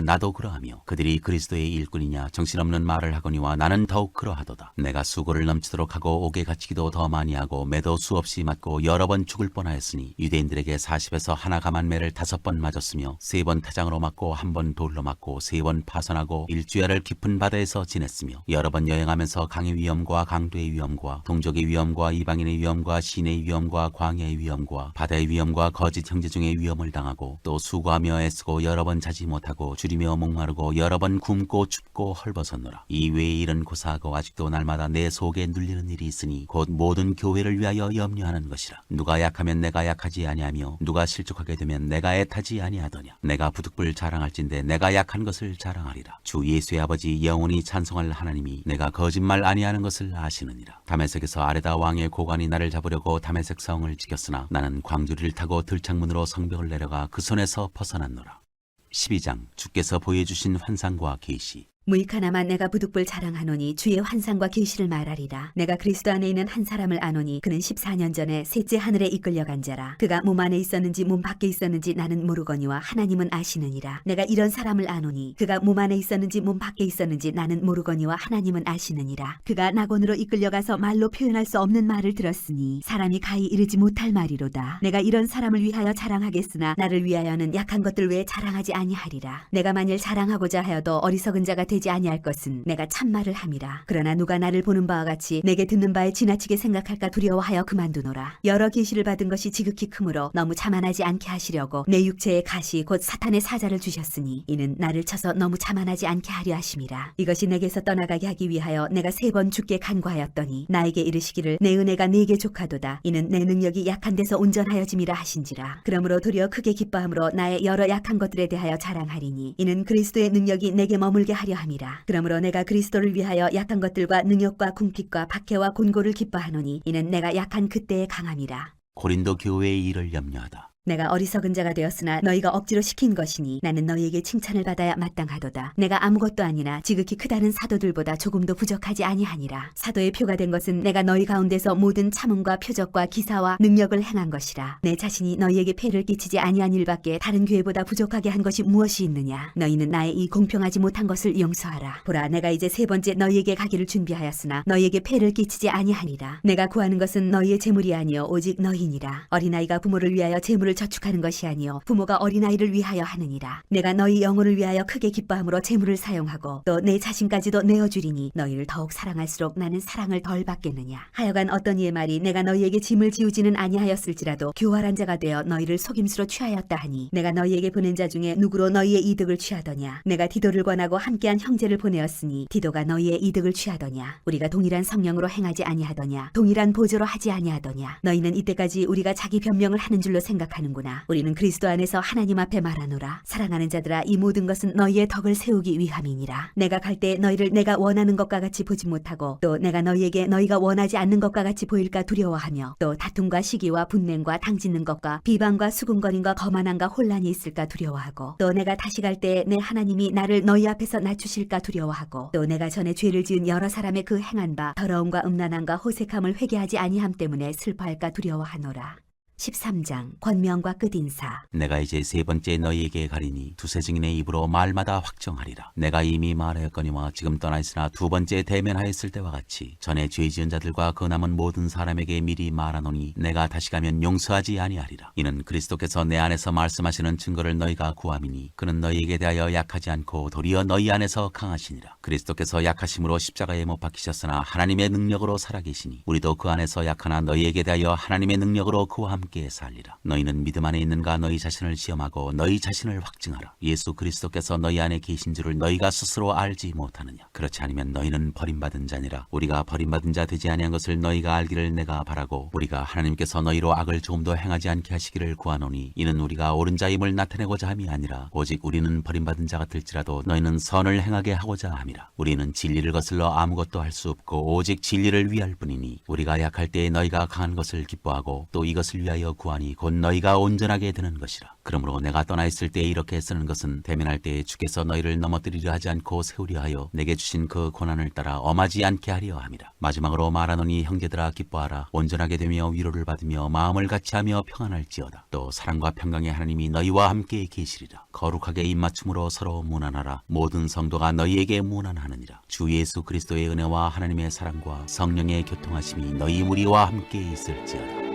나도 그러하며 그들이 그리스도의 일꾼이냐 정신없는 말을 하거니와 나는 더욱 그러하도다. 내가 수고를 넘치도록 하고 옥에 갇히기도 더 많이 하고 매도 수없이 맞고 여러 번 죽을 뻔하였으니 유대인들에게 40에서 하나 감한 매를 5번 맞았으며 3번 태장으로 맞고 1번 돌로 맞고 3번 파선하고 일주야를 깊은 바다에서 지냈으며 여러 번 여행하면서 강의 위험과 강도의 위험과 동족의 위험과 이방인의 위험과 시내의 위험과 광야의 위험과 바다의 위험과 거짓 형제 중의 위험을 당하고 또 수고하며 애쓰고 여러 번 자지 못하고 줄이며 목마르고 여러 번 굶고 춥고 헐벗었노라. 이 외의 일은 고사하고 아직도 날마다 내 속에 눌리는 일이 있으니 곧 모든 교회를 위하여 염려하는 것이라. 누가 약하면 내가 약하지 아니하며 누가 실족하게 되면 내가 애타지 아니하더냐. 내가 부득불 자랑할진대 내가 약한 것을 자랑하리라. 주 예수의 아버지 영원히 찬송할 하나님이 내가 거짓말 아니하는 것을 아시느니라. 다메섹에서 아레다 왕의 고관이 나를 잡으려고 다메섹 성을 지켰으나 나는 광주리를 타고 들창문으로 성벽을 내려가 그 손에서 벗어났노라. 12장 주께서 보여주신 환상과 계시. 무익하나마 내가 부득불 자랑하노니 주의 환상과 계시를 말하리라. 내가 그리스도 안에 있는 한 사람을 아노니 그는 14년 전에 셋째 하늘에 이끌려간 자라. 그가 몸 안에 있었는지 몸 밖에 있었는지 나는 모르거니와 하나님은 아시느니라. 내가 이런 사람을 아노니 그가 몸 안에 있었는지 몸 밖에 있었는지 나는 모르거니와 하나님은 아시느니라. 그가 낙원으로 이끌려가서 말로 표현할 수 없는 말을 들었으니 사람이 가히 이르지 못할 말이로다. 내가 이런 사람을 위하여 자랑하겠으나 나를 위하여는 약한 것들 외에 자랑하지 아니하리라. 내가 만일 자랑하고자 하여도 어리석은 자가 되지 아니할 것은 내가 참말을 함이라. 그러나 누가 나를 보는 바와 같이 내게 듣는 바에 지나치게 생각할까 두려워하여 그만두노라. 여러 계시를 받은 것이 지극히 크므로 너무 자만하지 않게 하시려고 내 육체의 가시 곧 사탄의 사자를 주셨으니 이는 나를 쳐서 너무 자만하지 않게 하려 하심이라. 이것이 내게서 떠나가게 하기 위하여 내가 3번 주께 간구하였더니 나에게 이르시기를 내 은혜가 네게 족하도다. 이는 내 능력이 약한 데서 온전하여짐이라 하신지라. 그러므로 도리어 크게 기뻐함으로 나의 여러 약한 것들에 대하여 자랑하리니 이는 그리스도의 능력이 내게 머물게 하려 함이라. 그러므로 내가 그리스도를 위하여 약한 것들과 능력과 궁핍과 박해와 곤고를 기뻐하노니 이는 내가 약한 그때의 강함이라. 고린도 교회의 일을 염려하다. 내가 어리석은 자가 되었으나 너희가 억지로 시킨 것이니 나는 너희에게 칭찬을 받아야 마땅하도다. 내가 아무것도 아니나 지극히 크다는 사도들보다 조금도 부족하지 아니하니라. 사도의 표가 된 것은 내가 너희 가운데서 모든 참음과 표적과 기사와 능력을 행한 것이라. 내 자신이 너희에게 폐를 끼치지 아니한 일밖에 다른 교회보다 부족하게 한 것이 무엇이 있느냐. 너희는 나의 이 공평하지 못한 것을 용서하라. 보라, 내가 이제 3번째 너희에게 가기를 준비하였으나 너희에게 폐를 끼치지 아니하니라. 내가 구하는 것은 너희의 재물이 아니요 오직 너희니라. 어린아이가 부모를 위하여 재물을 저축하는 것이 아니요 부모가 어린아이를 위하여 하느니라. 내가 너희 영혼을 위하여 크게 기뻐함으로 재물을 사용하고 또 내 자신까지도 내어주리니 너희를 더욱 사랑할수록 나는 사랑을 덜 받겠느냐. 하여간 어떤 이의 말이 내가 너희에게 짐을 지우지는 아니하였을지라도 교활한 자가 되어 너희를 속임수로 취하였다 하니 내가 너희에게 보낸 자 중에 누구로 너희의 이득을 취하더냐. 내가 디도를 권하고 함께한 형제를 보내었으니 디도가 너희의 이득을 취하더냐. 우리가 동일한 성령으로 행하지 아니하더냐. 동일한 보조로 하지 아니하더냐. 너희는 이때까지 우리가 자기 변명을 하는 줄로 생각하는구나. 우리는 그리스도 안에서 하나님 앞에 말하노라. 사랑하는 자들아, 이 모든 것은 너희의 덕을 세우기 위함이니라. 내가 갈 때 너희를 내가 원하는 것과 같이 보지 못하고 또 내가 너희에게 너희가 원하지 않는 것과 같이 보일까 두려워하며 또 다툼과 시기와 분냄과 당짓는 것과 비방과 수군거림과 거만함과 혼란이 있을까 두려워하고 또 내가 다시 갈 때 내 하나님이 나를 너희 앞에서 낮추실까 두려워하고 또 내가 전에 죄를 지은 여러 사람의 그 행한 바 더러움과 음란함과 호색함을 회개하지 아니함 때문에 슬퍼할까 두려워하노라. 13장 권명과 끝인사. 내가 이제 3번째 너희에게 가리니 두세 증인의 입으로 말마다 확정하리라. 내가 이미 말하였거니와 지금 떠나 있으나 2번째 대면하였을 때와 같이 전에 죄 지은 자들과 그 남은 모든 사람에게 미리 말하노니 내가 다시 가면 용서하지 아니하리라. 이는 그리스도께서 내 안에서 말씀하시는 증거를 너희가 구함이니 그는 너희에게 대하여 약하지 않고 도리어 너희 안에서 강하시니라. 그리스도께서 약하심으로 십자가에 못 박히셨으나 하나님의 능력으로 살아계시니 우리도 그 안에서 약하나 너희에게 대하여 하나님의 능력으로 그와 함께 함께 살리라. 너희는 믿음 안에 있는가 너희 자신을 시험하고 너희 자신을 확증하라. 예수 그리스도께서 너희 안에 계신 줄을 너희가 스스로 알지 못하느냐. 그렇지 않으면 너희는 버림받은 자니라. 우리가 버림받은 자 되지 아니한 것을 너희가 알기를 내가 바라고 우리가 하나님께서 너희로 악을 조금도 행하지 않게 하시기를 구하노니 이는 우리가 옳은 자임을 나타내고자 함이 아니라 오직 우리는 버림받은 자 같을지라도 너희는 선을 행하게 하고자 함이라. 우리는 진리를 거슬러 아무것도 할 수 없고 오직 진리를 위할 뿐이니 우리가 약할 때에 너희가 강한 것을 기뻐하고 또 이것을 위하여 구하니 곧 너희가 온전하게 되는 것이라. 그러므로 내가 떠나 있을 때에 이렇게 쓰는 것은 대면할 때에 주께서 너희를 넘어뜨리려 하지 않고 세우려 하여 내게 주신 그 고난을 따라 엄하지 않게 하려 함이라. 마지막으로 말하노니 형제들아 기뻐하라. 온전하게 되며 위로를 받으며 마음을 같이하며 평안할지어다. 또 사랑과 평강의 하나님이 너희와 함께 계시리라. 거룩하게 입맞춤으로 서로 문안하라. 모든 성도가 너희에게 문안하느니라. 주 예수 그리스도의 은혜와 하나님의 사랑과 성령의 교통하심이 너희 무리와 함께 있을지어다.